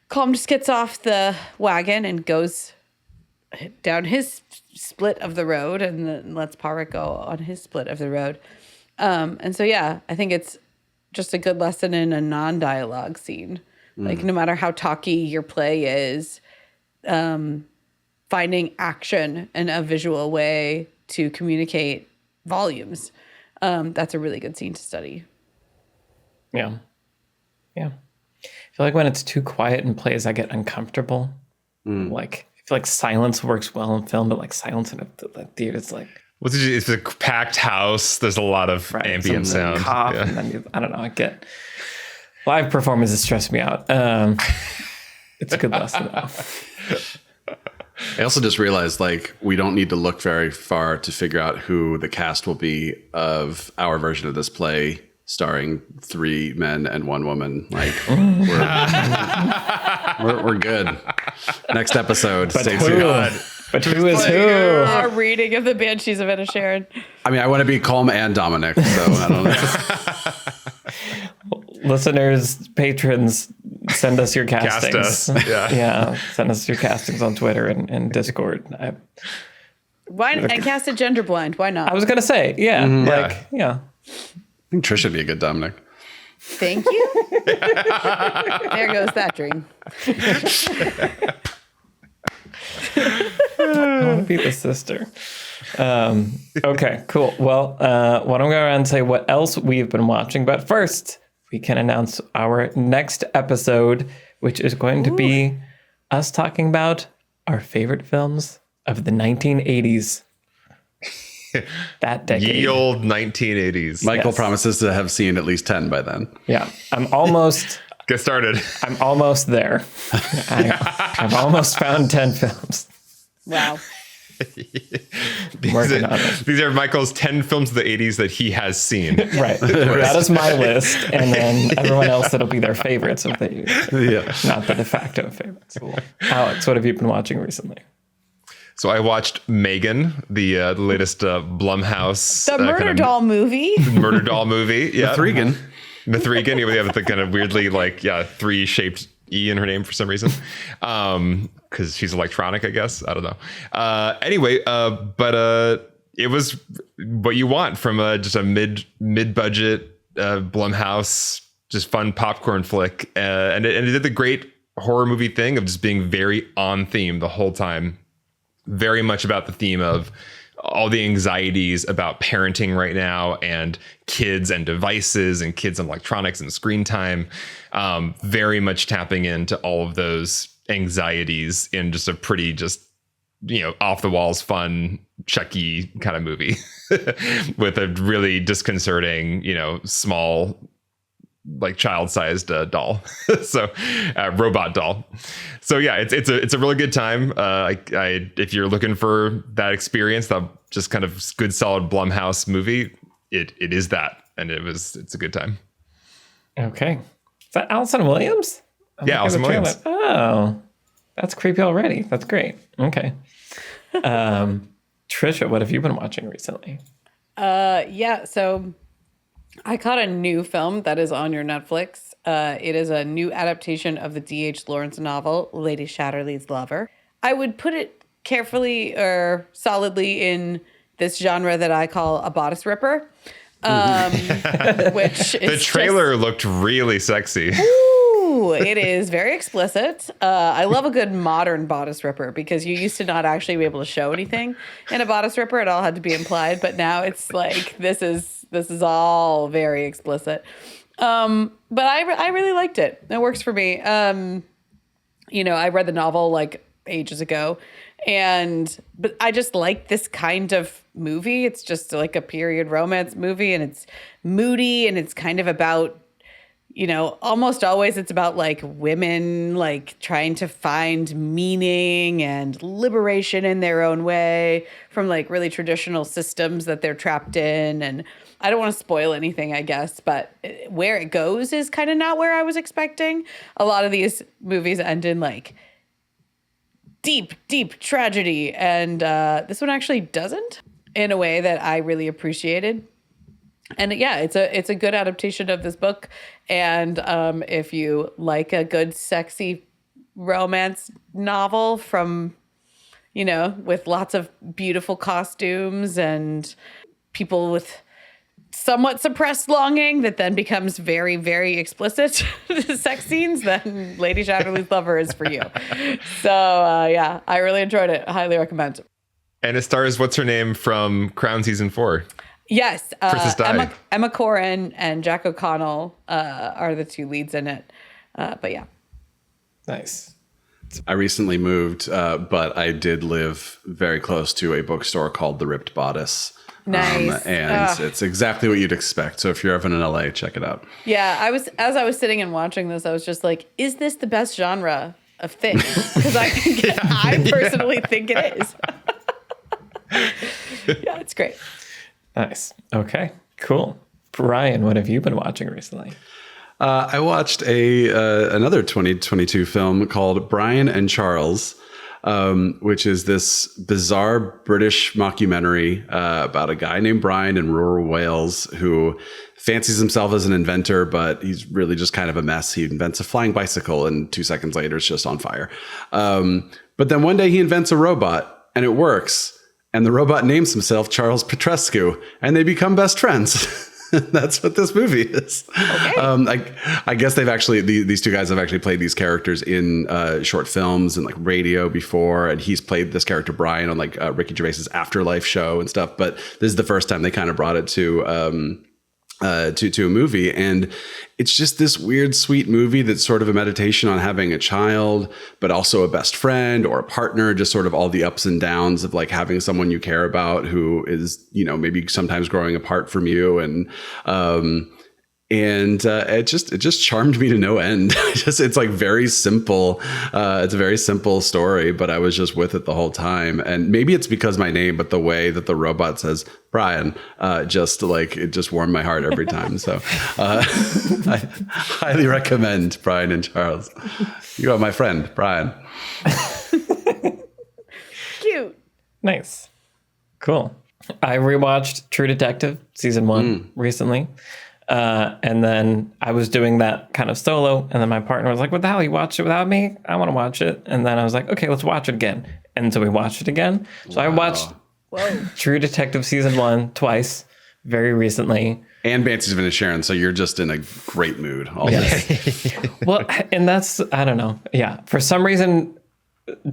Calm just gets off the wagon and goes down his split of the road and then lets Pádraic go on his split of the road. And so, I think it's just a good lesson in a non-dialogue scene. No matter how talky your play is, finding action in a visual way to communicate volumes. That's a really good scene to study. Yeah. I feel like when it's too quiet in plays, I get uncomfortable. Like, I feel like silence works well in film, but like silence in a theater, it's like... It's a packed house. There's a lot of ambient sound. Cough, and then I don't know, I get... Live performances stress me out. It's a good lesson, though. I also just realized, like, we don't need to look very far to figure out who the cast will be of our version of this play, starring 3 men and 1 woman. Like, we're good. Next episode. Stay tuned. But who is who? Our reading of the Banshees of Inisherin. I mean, I want to be Colm and Dominic, so I don't know. Listeners, patrons, send us your castings. Cast us. Yeah. Send us your castings on Twitter and Discord. Why? And cast a gender blind. Why not? I was gonna say, yeah. I think Trish would be a good Dominic. Thank you. There goes that dream. I want to be the sister. Okay, cool. Well, why don't we go around and say what else we've been watching? But first, we can announce our next episode, which is going to be us talking about our favorite films of the 1980s. That decade. Ye old 1980s. Michael promises to have seen at least 10 by then. Yeah, I'm almost... Get started. I'm almost there. I've almost found 10 films. Wow. Working on it. These are Michael's 10 films of the 80s that he has seen. Right. That is my list. And then everyone else, that'll be their favorites of the 80s. Yeah. Not the de facto favorites. Alex, what have you been watching recently? So I watched Megan, the latest Blumhouse. The Murder Doll movie. Murder Doll movie. Yeah. Threegan. Mithrigan, we have the kind of weirdly 3-shaped E in her name for some reason. Because she's electronic, I guess. I don't know. Anyway, but it was what you want from just a mid-budget Blumhouse, just fun popcorn flick. And it did the great horror movie thing of just being very on theme the whole time. Very much about the theme of all the anxieties about parenting right now and kids and devices and kids and electronics and screen time. Very much tapping into all of those anxieties in just a pretty off the walls, fun, Chucky kind of movie with a really disconcerting, small, like child-sized doll. So robot doll. So yeah, it's a really good time. If you're looking for that experience, that just kind of good solid Blumhouse movie, it is that, and it's a good time. Okay, is that Allison Williams? Allison Williams. Oh, that's creepy already. That's great. Okay. Trisha, what have you been watching recently? So I caught a new film that is on your Netflix. It is a new adaptation of the D.H. Lawrence novel, Lady Chatterley's Lover. I would put it carefully or solidly in this genre that I call a bodice ripper. Which is the trailer looked really sexy. Ooh, it is very explicit. I love a good modern bodice ripper because you used to not actually be able to show anything in a bodice ripper. It all had to be implied, but now it's like this is all very explicit. But I really liked it. It works for me. I read the novel like ages ago, but I just like this kind of movie. It's just like a period romance movie, and it's moody, and it's kind of about, almost always it's about like women like trying to find meaning and liberation in their own way from like really traditional systems that they're trapped in. And I don't want to spoil anything, I guess, but where it goes is kind of not where I was expecting. A lot of these movies end in like deep, deep tragedy. And this one actually doesn't, in a way that I really appreciated. And yeah, it's a good adaptation of this book. And if you like a good, sexy romance novel from, with lots of beautiful costumes and people with somewhat suppressed longing that then becomes very, very explicit sex scenes, then Lady Chatterley's Lover is for you. So yeah, I really enjoyed it. I highly recommend it. And it stars what's her name from Crown season 4. Yes, Princess Di. Emma Corrin and Jack O'Connell are the two leads in it. But yeah. Nice. I recently moved, but I did live very close to a bookstore called The Ripped Bodice. Nice. And it's exactly what you'd expect. So if you're ever in LA, check it out. Yeah, as I was sitting and watching this, I was just like, is this the best genre of things? Because I personally think it is. Yeah, it's great. Nice. Okay, cool. Brian, what have you been watching recently? I watched another 2022 film called Brian and Charles, which is this bizarre British mockumentary about a guy named Brian in rural Wales who fancies himself as an inventor, but he's really just kind of a mess. He invents a flying bicycle, and 2 seconds later, it's just on fire. But then one day he invents a robot, and it works. And the robot names himself Charles Petrescu, and they become best friends. That's what this movie is. Okay. I guess these two guys have actually played these characters in short films and like radio before, and he's played this character Brian on like Ricky Gervais's Afterlife show and stuff. But this is the first time they kind of brought it to a movie, and it's just this weird, sweet movie that's sort of a meditation on having a child, but also a best friend or a partner, just sort of all the ups and downs of like having someone you care about who is, maybe sometimes growing apart from you. And it just charmed me to no end. It's like very simple. It's a very simple story, but I was just with it the whole time. And maybe it's because my name, but the way that the robot says Brian, it just warmed my heart every time. So I highly recommend Brian and Charles. You are my friend, Brian. Cute. Nice. Cool. I rewatched True Detective season 1 recently. And then I was doing that kind of solo. And then my partner was like, what the hell? You watched it without me? I want to watch it. And then I was like, okay, let's watch it again. And so we watched it again. So I watched True Detective season 1 twice very recently. And Banshees of Inisherin. So you're just in a great mood. Well, and that's, I don't know. Yeah. For some reason,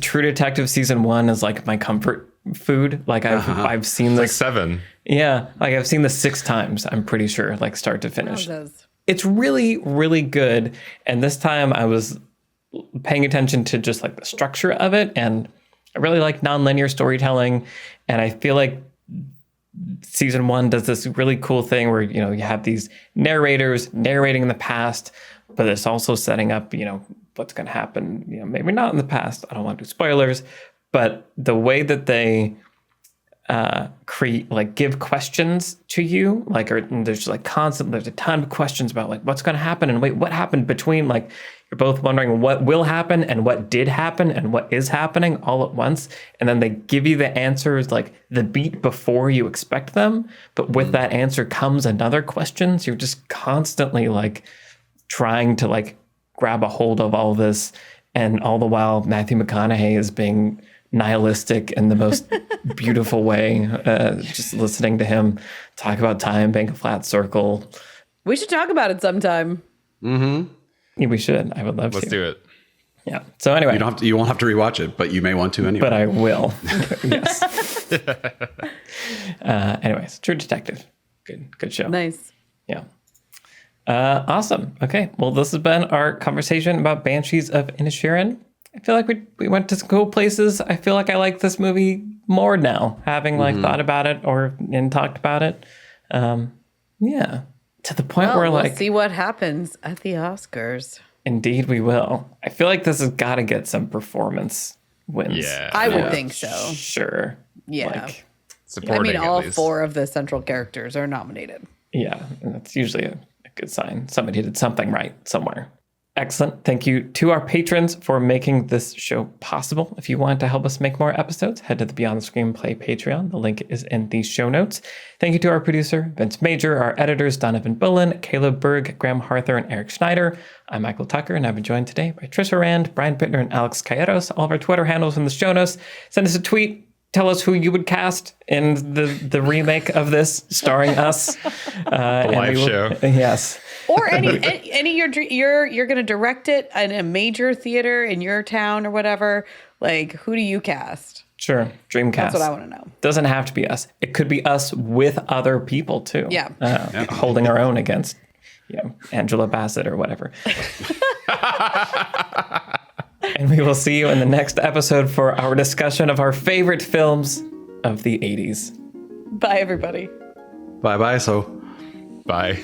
True Detective season 1 is like my comfort food. Like I've seen this. Like 7. Yeah, like I've seen this 6 times, I'm pretty sure, like start to finish. Wowzers. It's really, really good. And this time I was paying attention to just like the structure of it. And I really like nonlinear storytelling. And I feel like season 1 does this really cool thing where, you have these narrators narrating in the past, but it's also setting up, what's going to happen, maybe not in the past. I don't want to do spoilers, but the way that they give questions to you, there's like there's a ton of questions about like what's going to happen and wait, what happened between, like you're both wondering what will happen and what did happen and what is happening all at once, and then they give you the answers like the beat before you expect them, but with that answer comes another question, so you're just constantly like trying to like grab a hold of all this, and all the while Matthew McConaughey is being nihilistic in the most beautiful way. Just listening to him talk about time being a flat circle. We should talk about it sometime. Mm-hmm. Yeah, we should. I would love to. Let's do it. Yeah. So anyway, you won't have to rewatch it, but you may want to anyway. But I will. Yes. Anyways, True Detective. Good show. Nice. Yeah. Awesome. Okay. Well, this has been our conversation about Banshees of Inisherin. I feel like we went to some cool places. I feel like I like this movie more now, having thought about it and talked about it. Yeah, to the point where we'll see what happens at the Oscars. Indeed, we will. I feel like this has got to get some performance wins. Yeah, I would think so. Sure. Yeah. Supporting, all 4 of the central characters are nominated. Yeah, and that's usually a good sign. Somebody did something right somewhere. Excellent. Thank you to our patrons for making this show possible. If you want to help us make more episodes, head to the Beyond the Screenplay Patreon. The link is in the show notes. Thank you to our producer, Vince Major, our editors, Donovan Bullen, Caleb Berg, Graham Harther, and Eric Schneider. I'm Michael Tucker, and I've been joined today by Trisha Rand, Brian Bittner, and Alex Calleros. All of our Twitter handles in the show notes. Send us a tweet. Tell us who you would cast in the remake of this, starring us. The live show. Yes. Or any you're going to direct it in a major theater in your town or whatever. Like, who do you cast? Sure. Dreamcast. That's what I want to know. Doesn't have to be us. It could be us with other people too. Yeah. Holding our own against, Angela Bassett or whatever. And we will see you in the next episode for our discussion of our favorite films of the 80s. Bye, everybody. Bye-bye, so. Bye.